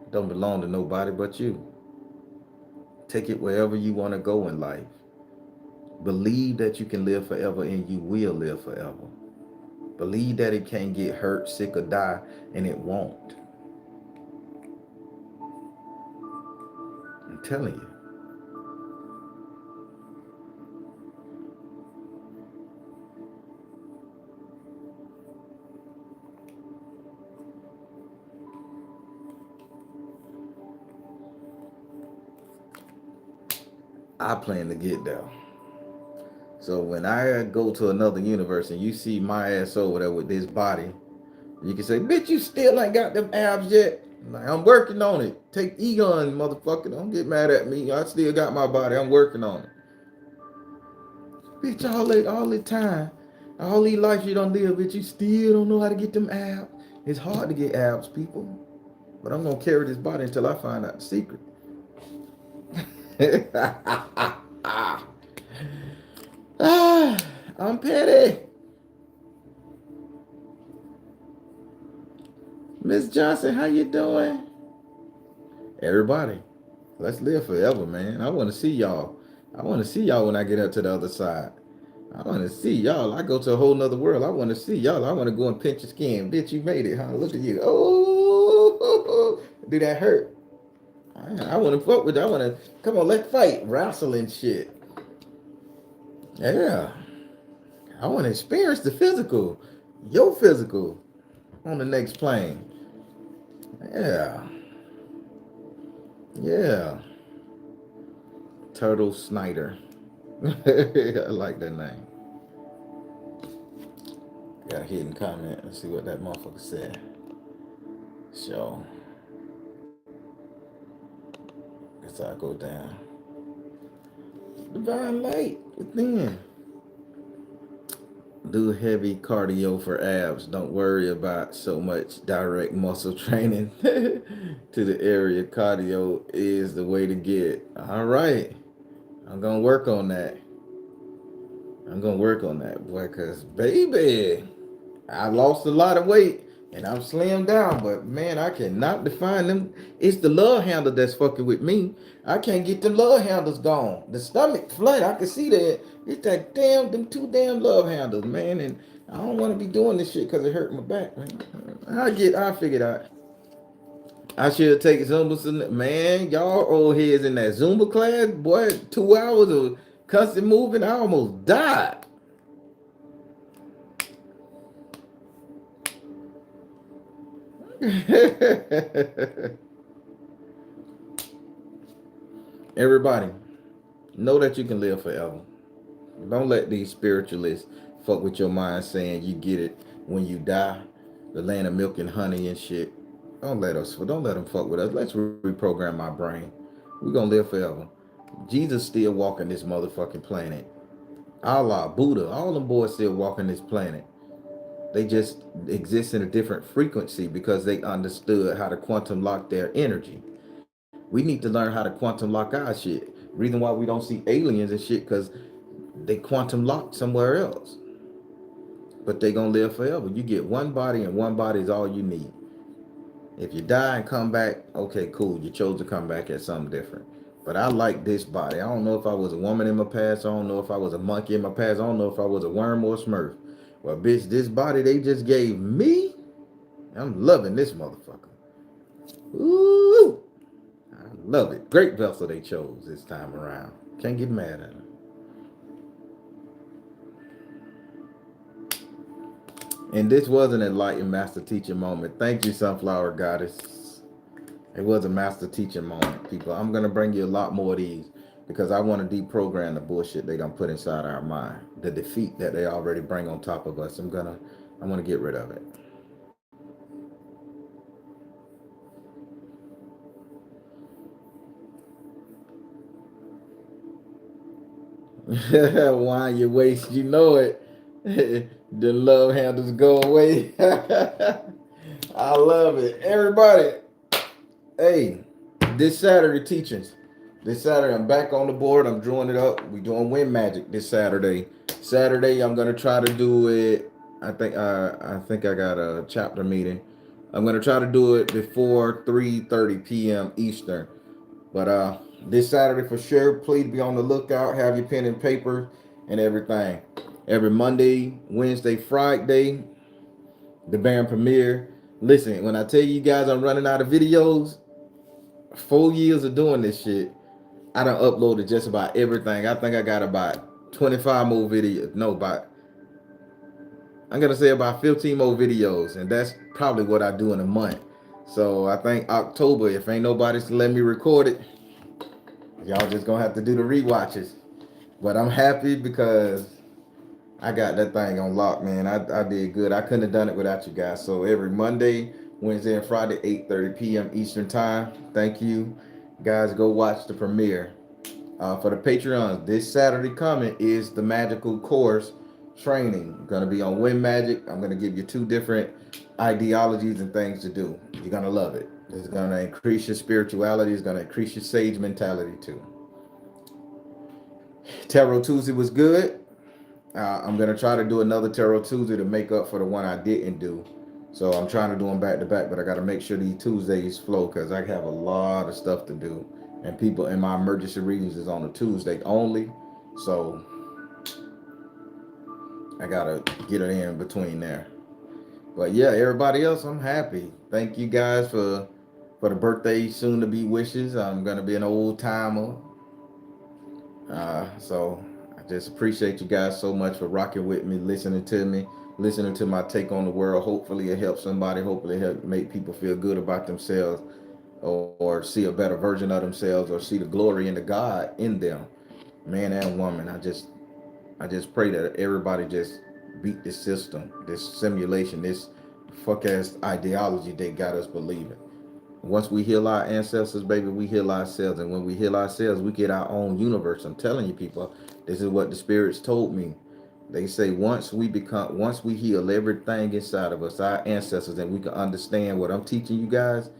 It don't belong to nobody but you. Take it wherever you want to go in life. Believe that you can live forever and you will live forever. Believe that it can't get hurt, sick, or die, and it won't. I'm telling you. I plan to get there. So when I go to another universe and you see my ass over there with this body, you can say, bitch, you still ain't got them abs yet. Like, I'm working on it. Take Egon, motherfucker. Don't get mad at me. I still got my body. I'm working on it. Bitch, all the time, all these lives you don't live, bitch, you still don't know how to get them abs. It's hard to get abs, people. But I'm gonna carry this body until I find out the secret. Ah, I'm petty. Miss Johnson, how you doing? Everybody, let's live forever, man. I want to see y'all. I want to see y'all when I get up to the other side. I want to see y'all. I go to a whole nother world. I want to see y'all. I want to go and pinch your skin. Bitch, you made it, huh? Look at you. Oh, do that hurt? I want to fuck with you. I want to, come on, let's fight. Wrestling shit. Yeah. I want to experience the physical. Your physical on the next plane. Yeah. Yeah. Turtle Snyder. I like that name. Got a hidden comment. Let's see what that motherfucker said. So, that's how I go down. Divine light within. Do heavy cardio for abs. Don't worry about so much direct muscle training to the area. Cardio is the way to get. All right. I'm going to work on that. Boy, because, baby, I lost a lot of weight and I'm slimmed down, but man, I cannot define them. It's the love handle that's fucking with me. I can't get them love handles gone. The stomach flat, I can see that. It's that them two damn love handles, man. And I don't want to be doing this shit because it hurt my back, man. I figured out. I should take Zumba. Man, y'all old heads in that Zumba class, boy, 2 hours of constant moving, I almost died. Everybody, know that you can live forever. Don't let these spiritualists fuck with your mind saying you get it when you die, the land of milk and honey and shit. Don't let them fuck with us. Let's reprogram my brain. We're gonna live forever. Jesus still walking this motherfucking planet. Allah, Buddha, all them boys still walking this planet. They just exist in a different frequency because they understood how to quantum lock their energy. We need to learn how to quantum lock our shit. Reason why we don't see aliens and shit because they quantum locked somewhere else. But they gonna live forever. You get one body and one body is all you need. If you die and come back, okay, cool. You chose to come back as something different. But I like this body. I don't know if I was a woman in my past. I don't know if I was a monkey in my past. I don't know if I was a worm or a smurf. Well, bitch, this body they just gave me, I'm loving this motherfucker. Ooh, I love it. Great vessel they chose this time around. Can't get mad at them. And this was an enlightened master teacher moment. Thank you, Sunflower Goddess. It was a master teaching moment, people. I'm going to bring you a lot more of these because I want to deprogram the bullshit they don't put inside our mind. The defeat that they already bring on top of us. I want to get rid of it. Wind your waist, you know it. The love handles go away. I love it. Everybody, hey, this Saturday teachings. This Saturday, I'm back on the board. I'm drawing it up. We're doing wind magic this Saturday. I'm gonna try to do it. I think I got a chapter meeting. I'm gonna try to do it before 3:30 p.m. Eastern. But this Saturday for sure, please be on the lookout. Have your pen and paper and everything. Every Monday, Wednesday, Friday, the band premiere. Listen, when I tell you guys I'm running out of videos, 4 years of doing this shit, I done uploaded just about everything. I think I got about 25 more videos. No, I'm gonna say about 15 more videos, and that's probably what I do in a month. So I think October, if ain't nobody to let me record it, Y'all just gonna have to do the rewatches. But I'm happy because I got that thing on lock, man. I did good. I couldn't have done it without you guys. So every Monday, Wednesday, and Friday, 8:30 p.m. Eastern Time. Thank you. Guys, go watch the premiere. For the Patreons, this Saturday coming is the magical course training. Gonna be on wind magic. I'm gonna give you two different ideologies and things to do. You're gonna love it. It's gonna increase your spirituality. It's gonna increase your sage mentality too. Tarot Tuesday was good. I'm gonna try to do another Tarot Tuesday to make up for the one I didn't do. So I'm trying to do them back to back, but I got to make sure these Tuesdays flow because I have a lot of stuff to do, and people in my emergency readings is on a Tuesday only, so I gotta get it in between there. But yeah, everybody else, I'm happy. Thank you guys for the birthday soon to be wishes. I'm gonna be an old timer, so I just appreciate you guys so much for rocking with me, listening to my take on the world. Hopefully it helps somebody. Hopefully it help make people feel good about themselves, or see a better version of themselves, or see the glory in the God in them, man and woman. I just pray that everybody just beat this system, this simulation, this fuck ass ideology they got us believing. Once we heal our ancestors, baby, we heal ourselves. And when we heal ourselves, we get our own universe. I'm telling you, people, this is what the spirits told me. They say once we heal everything inside of us, our ancestors, and we can understand what I'm teaching you guys,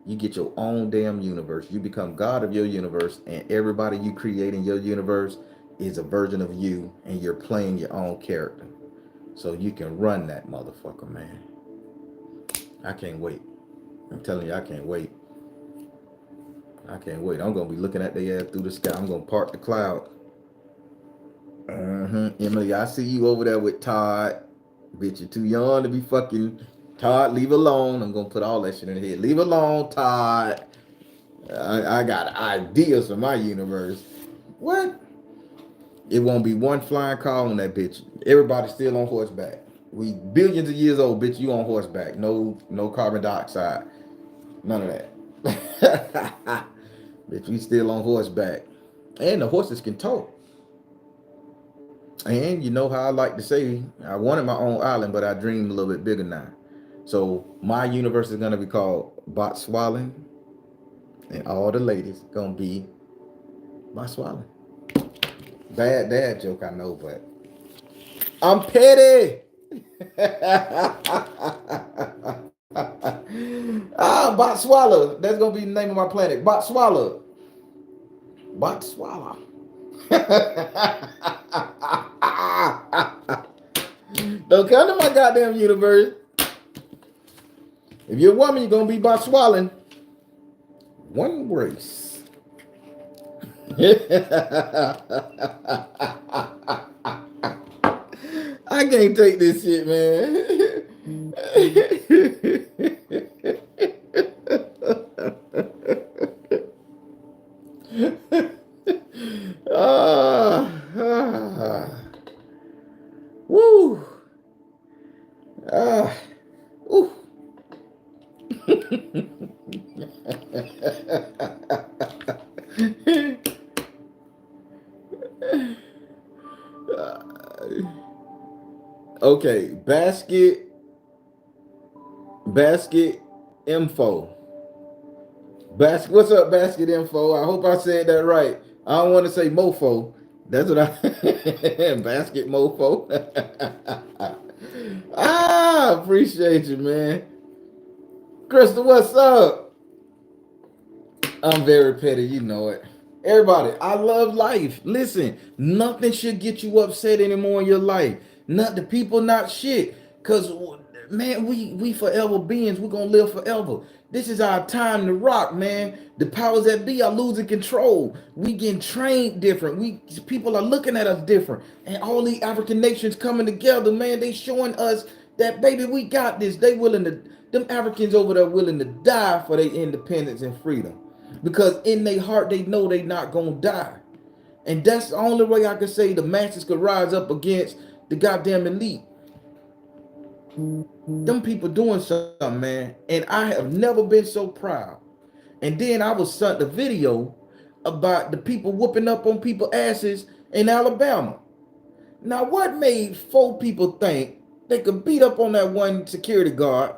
you get your own damn universe. You become God of your universe, and everybody you create in your universe is a version of you, and you're playing your own character. So you can run that motherfucker, man. I can't wait. I'm telling you, I can't wait. I can't wait. I'm gonna be looking at the air through the sky. I'm gonna park the cloud. Emily, I see you over there with Todd. Bitch, you're too young to be fucking Todd. Leave alone. I'm gonna put all that shit in the head. Leave alone, Todd. I got ideas for my universe. What? It won't be one flying car on that bitch. Everybody's still on horseback. We billions of years old, bitch. You on horseback. No carbon dioxide. None of that. Bitch, we still on horseback. And the horses can talk. And you know how I like to say, I wanted my own island, but I dreamed a little bit bigger now. So my universe is gonna be called Botswalling, and all the ladies gonna be Botswalling. Bad dad joke, I know, but I'm petty. Botswalla. That's gonna be the name of my planet. Botswalla. Botswalla. Don't come to my goddamn universe. If you're a woman, you're gonna be Botswalling. One race. I can't take this shit, man. Woo. Ooh. Okay, basket info. What's up, basket info? I hope I said that right. I don't want to say mofo. That's what I basket mofo. Appreciate you, man. Crystal, what's up? I'm very petty, you know it. Everybody, I love life. Listen, nothing should get you upset anymore in your life. Not the people, not shit. Cause man, we forever beings. We're gonna live forever. This is our time to rock, man. The powers that be are losing control. We getting trained different. People are looking at us different. And all these African nations coming together, man, they showing us that baby, we got this. They willing to, them Africans over there willing to die for their independence and freedom. Because in their heart, they know they not gonna die. And that's the only way I can say the masses could rise up against the goddamn elite. Them people doing something, man. And I have never been so proud. And then I was sent the video about the people whooping up on people's asses in Alabama. Now, what made 4 people think they could beat up on that one security guard?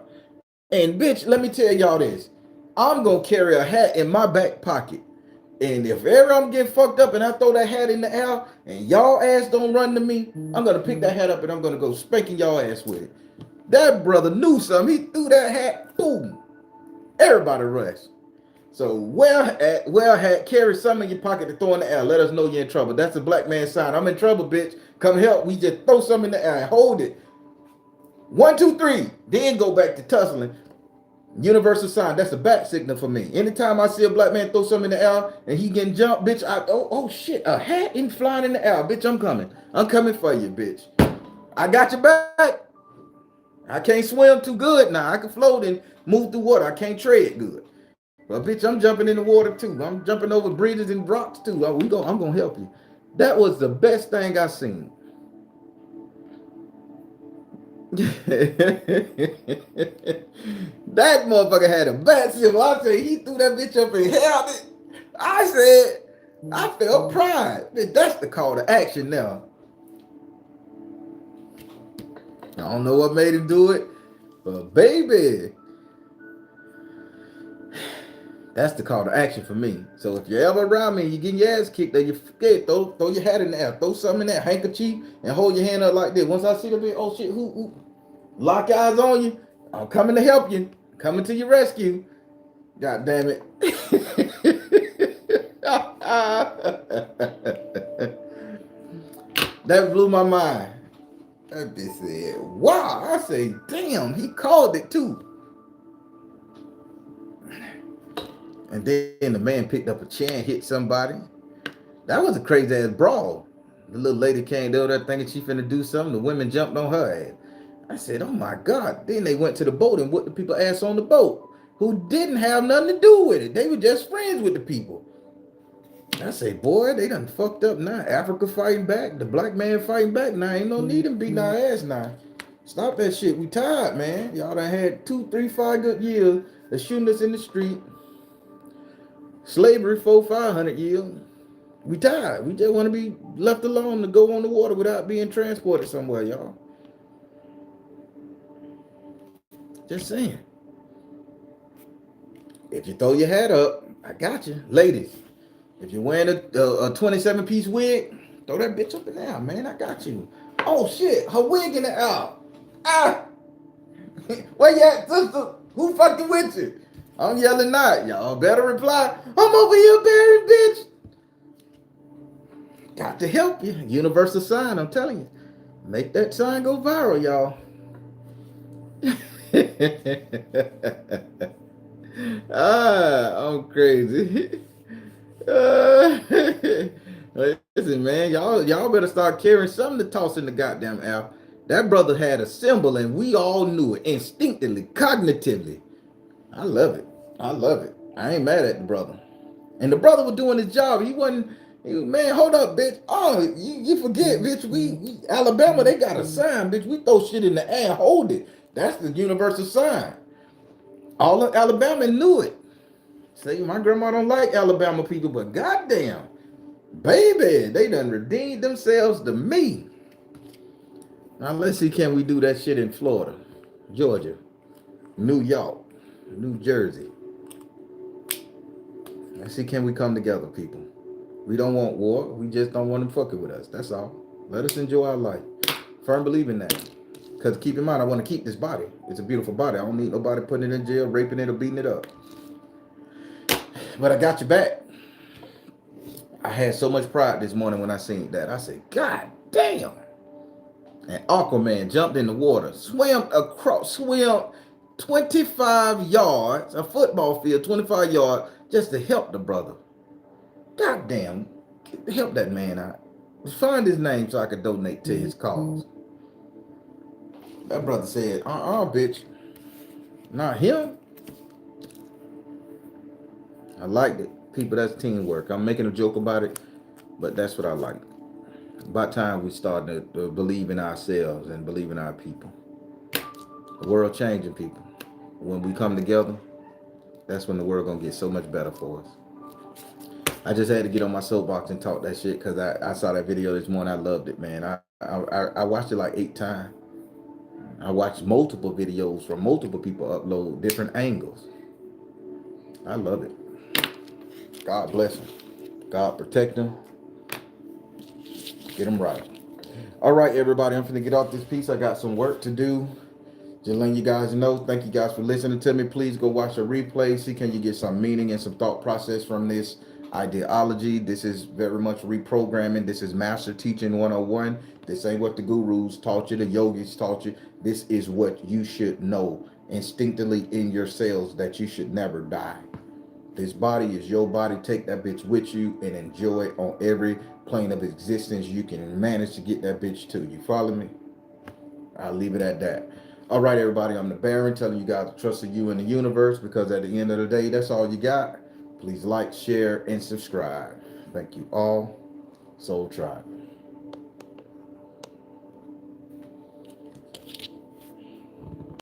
And bitch, let me tell y'all this. I'm gonna carry a hat in my back pocket. And if ever I'm getting fucked up and I throw that hat in the air and y'all ass don't run to me, I'm gonna pick that hat up and I'm gonna go spanking y'all ass with it. That brother knew something. He threw that hat, boom. Everybody rushed. So wear a hat, carry something in your pocket to throw in the air. Let us know you're in trouble. That's a black man sign. I'm in trouble, bitch. Come help. We just throw something in the air and hold it. 1, 2, 3. Then go back to tussling. Universal sign. That's a bat signal for me. Anytime I see a black man throw something in the air and he getting jumped, bitch, oh shit, a hat and flying in the air. Bitch, I'm coming. I'm coming for you, bitch. I got your back. I can't swim too good now. I can float and move through water. I can't tread good. But bitch, I'm jumping in the water too. I'm jumping over bridges and rocks too. I'm gonna help you. That was the best thing I seen. That motherfucker had a bat symbol. I said he threw that bitch up and held it. I said I felt pride. That's the call to action now. I don't know what made him do it, but baby, that's the call to action for me. So if you're ever around me and you're getting your ass kicked or you're scared, throw your hat in the air, throw something in that handkerchief and hold your hand up like this. Once I see the bit, oh shit, who lock eyes on you, I'm coming to help you, coming to your rescue. God damn it. That blew my mind. That bitch said, wow. I say, damn, he called it too. And then the man picked up a chair and hit somebody. That was a crazy ass brawl. The little lady came there thinking she finna do something. The women jumped on her ass. I said, oh my God. Then they went to the boat and whooped the people ass on the boat who didn't have nothing to do with it. They were just friends with the people. I say, boy, they done fucked up now. Africa fighting back. The black man fighting back now. Ain't no need to beating our ass now. Stop that shit. We tired, man. Y'all done had 2, 3, 5 good years of shooting us in the street. Slavery 400, 500 years. We tired. We just want to be left alone to go on the water without being transported somewhere, y'all. Just saying. If you throw your hat up, I got you. Ladies, if you're wearing a 27-piece wig, throw that bitch up in there, man. I got you. Oh, shit. Her wig in the air. Ah! Where you at, sister? Who fucking with you? I'm yelling out. Y'all better reply. I'm over here, Barry, bitch. Got to help you. Universal sign, I'm telling you. Make that sign go viral, y'all. I'm crazy. Listen, man, y'all better start carrying something to toss in the goddamn air. That brother had a symbol and we all knew it instinctively, cognitively. I love it. I love it. I ain't mad at the brother. And the brother was doing his job. He was, man, hold up, bitch. Oh, you forget, bitch. We Alabama, they got a sign, bitch. We throw shit in the air and hold it. That's the universal sign. All of Alabama knew it. Say, my grandma don't like Alabama people, but goddamn, baby, they done redeemed themselves to me. Now let's see, can we do that shit in Florida, Georgia, New York, New Jersey? Let's see, can we come together, people? We don't want war. We just don't want them fucking with us. That's all. Let us enjoy our life. Firm believe in that. Because keep in mind, I want to keep this body. It's a beautiful body. I don't need nobody putting it in jail, raping it, or beating it up. But I got your back. I had so much pride this morning when I seen that. I said, God damn. And Aquaman jumped in the water, swam 25 yards, a football field, 25 yards, just to help the brother. God damn. Help that man out. Find his name so I could donate to his cause. That brother said, bitch. Not him. I liked it. People, that's teamwork. I'm making a joke about it, but that's what I like. About time we start to believe in ourselves and believe in our people. The world changing, people. When we come together, that's when the world gonna get so much better for us. I just had to get on my soapbox and talk that shit because I saw that video this morning. I loved it, man. I watched it like 8 times. I watched multiple videos from multiple people upload different angles. I love it. God bless them. God protect them. Get them right. All right, everybody. I'm finna get off this piece. I got some work to do. Just letting you guys know. Thank you guys for listening to me. Please go watch the replay. See, can you get some meaning and some thought process from this ideology? This is very much reprogramming. This is master teaching 101. This ain't what the gurus taught you, the yogis taught you. This is what you should know instinctively in your cells, that you should never die. This body is your body. Take that bitch with you and enjoy it on every plane of existence you can manage to get that bitch to. You follow me? I'll leave it at that. All right, everybody. I'm the Baron, telling you guys to trust in you and the universe, because at the end of the day, that's all you got. Please like, share, and subscribe. Thank you all. Soul Tribe.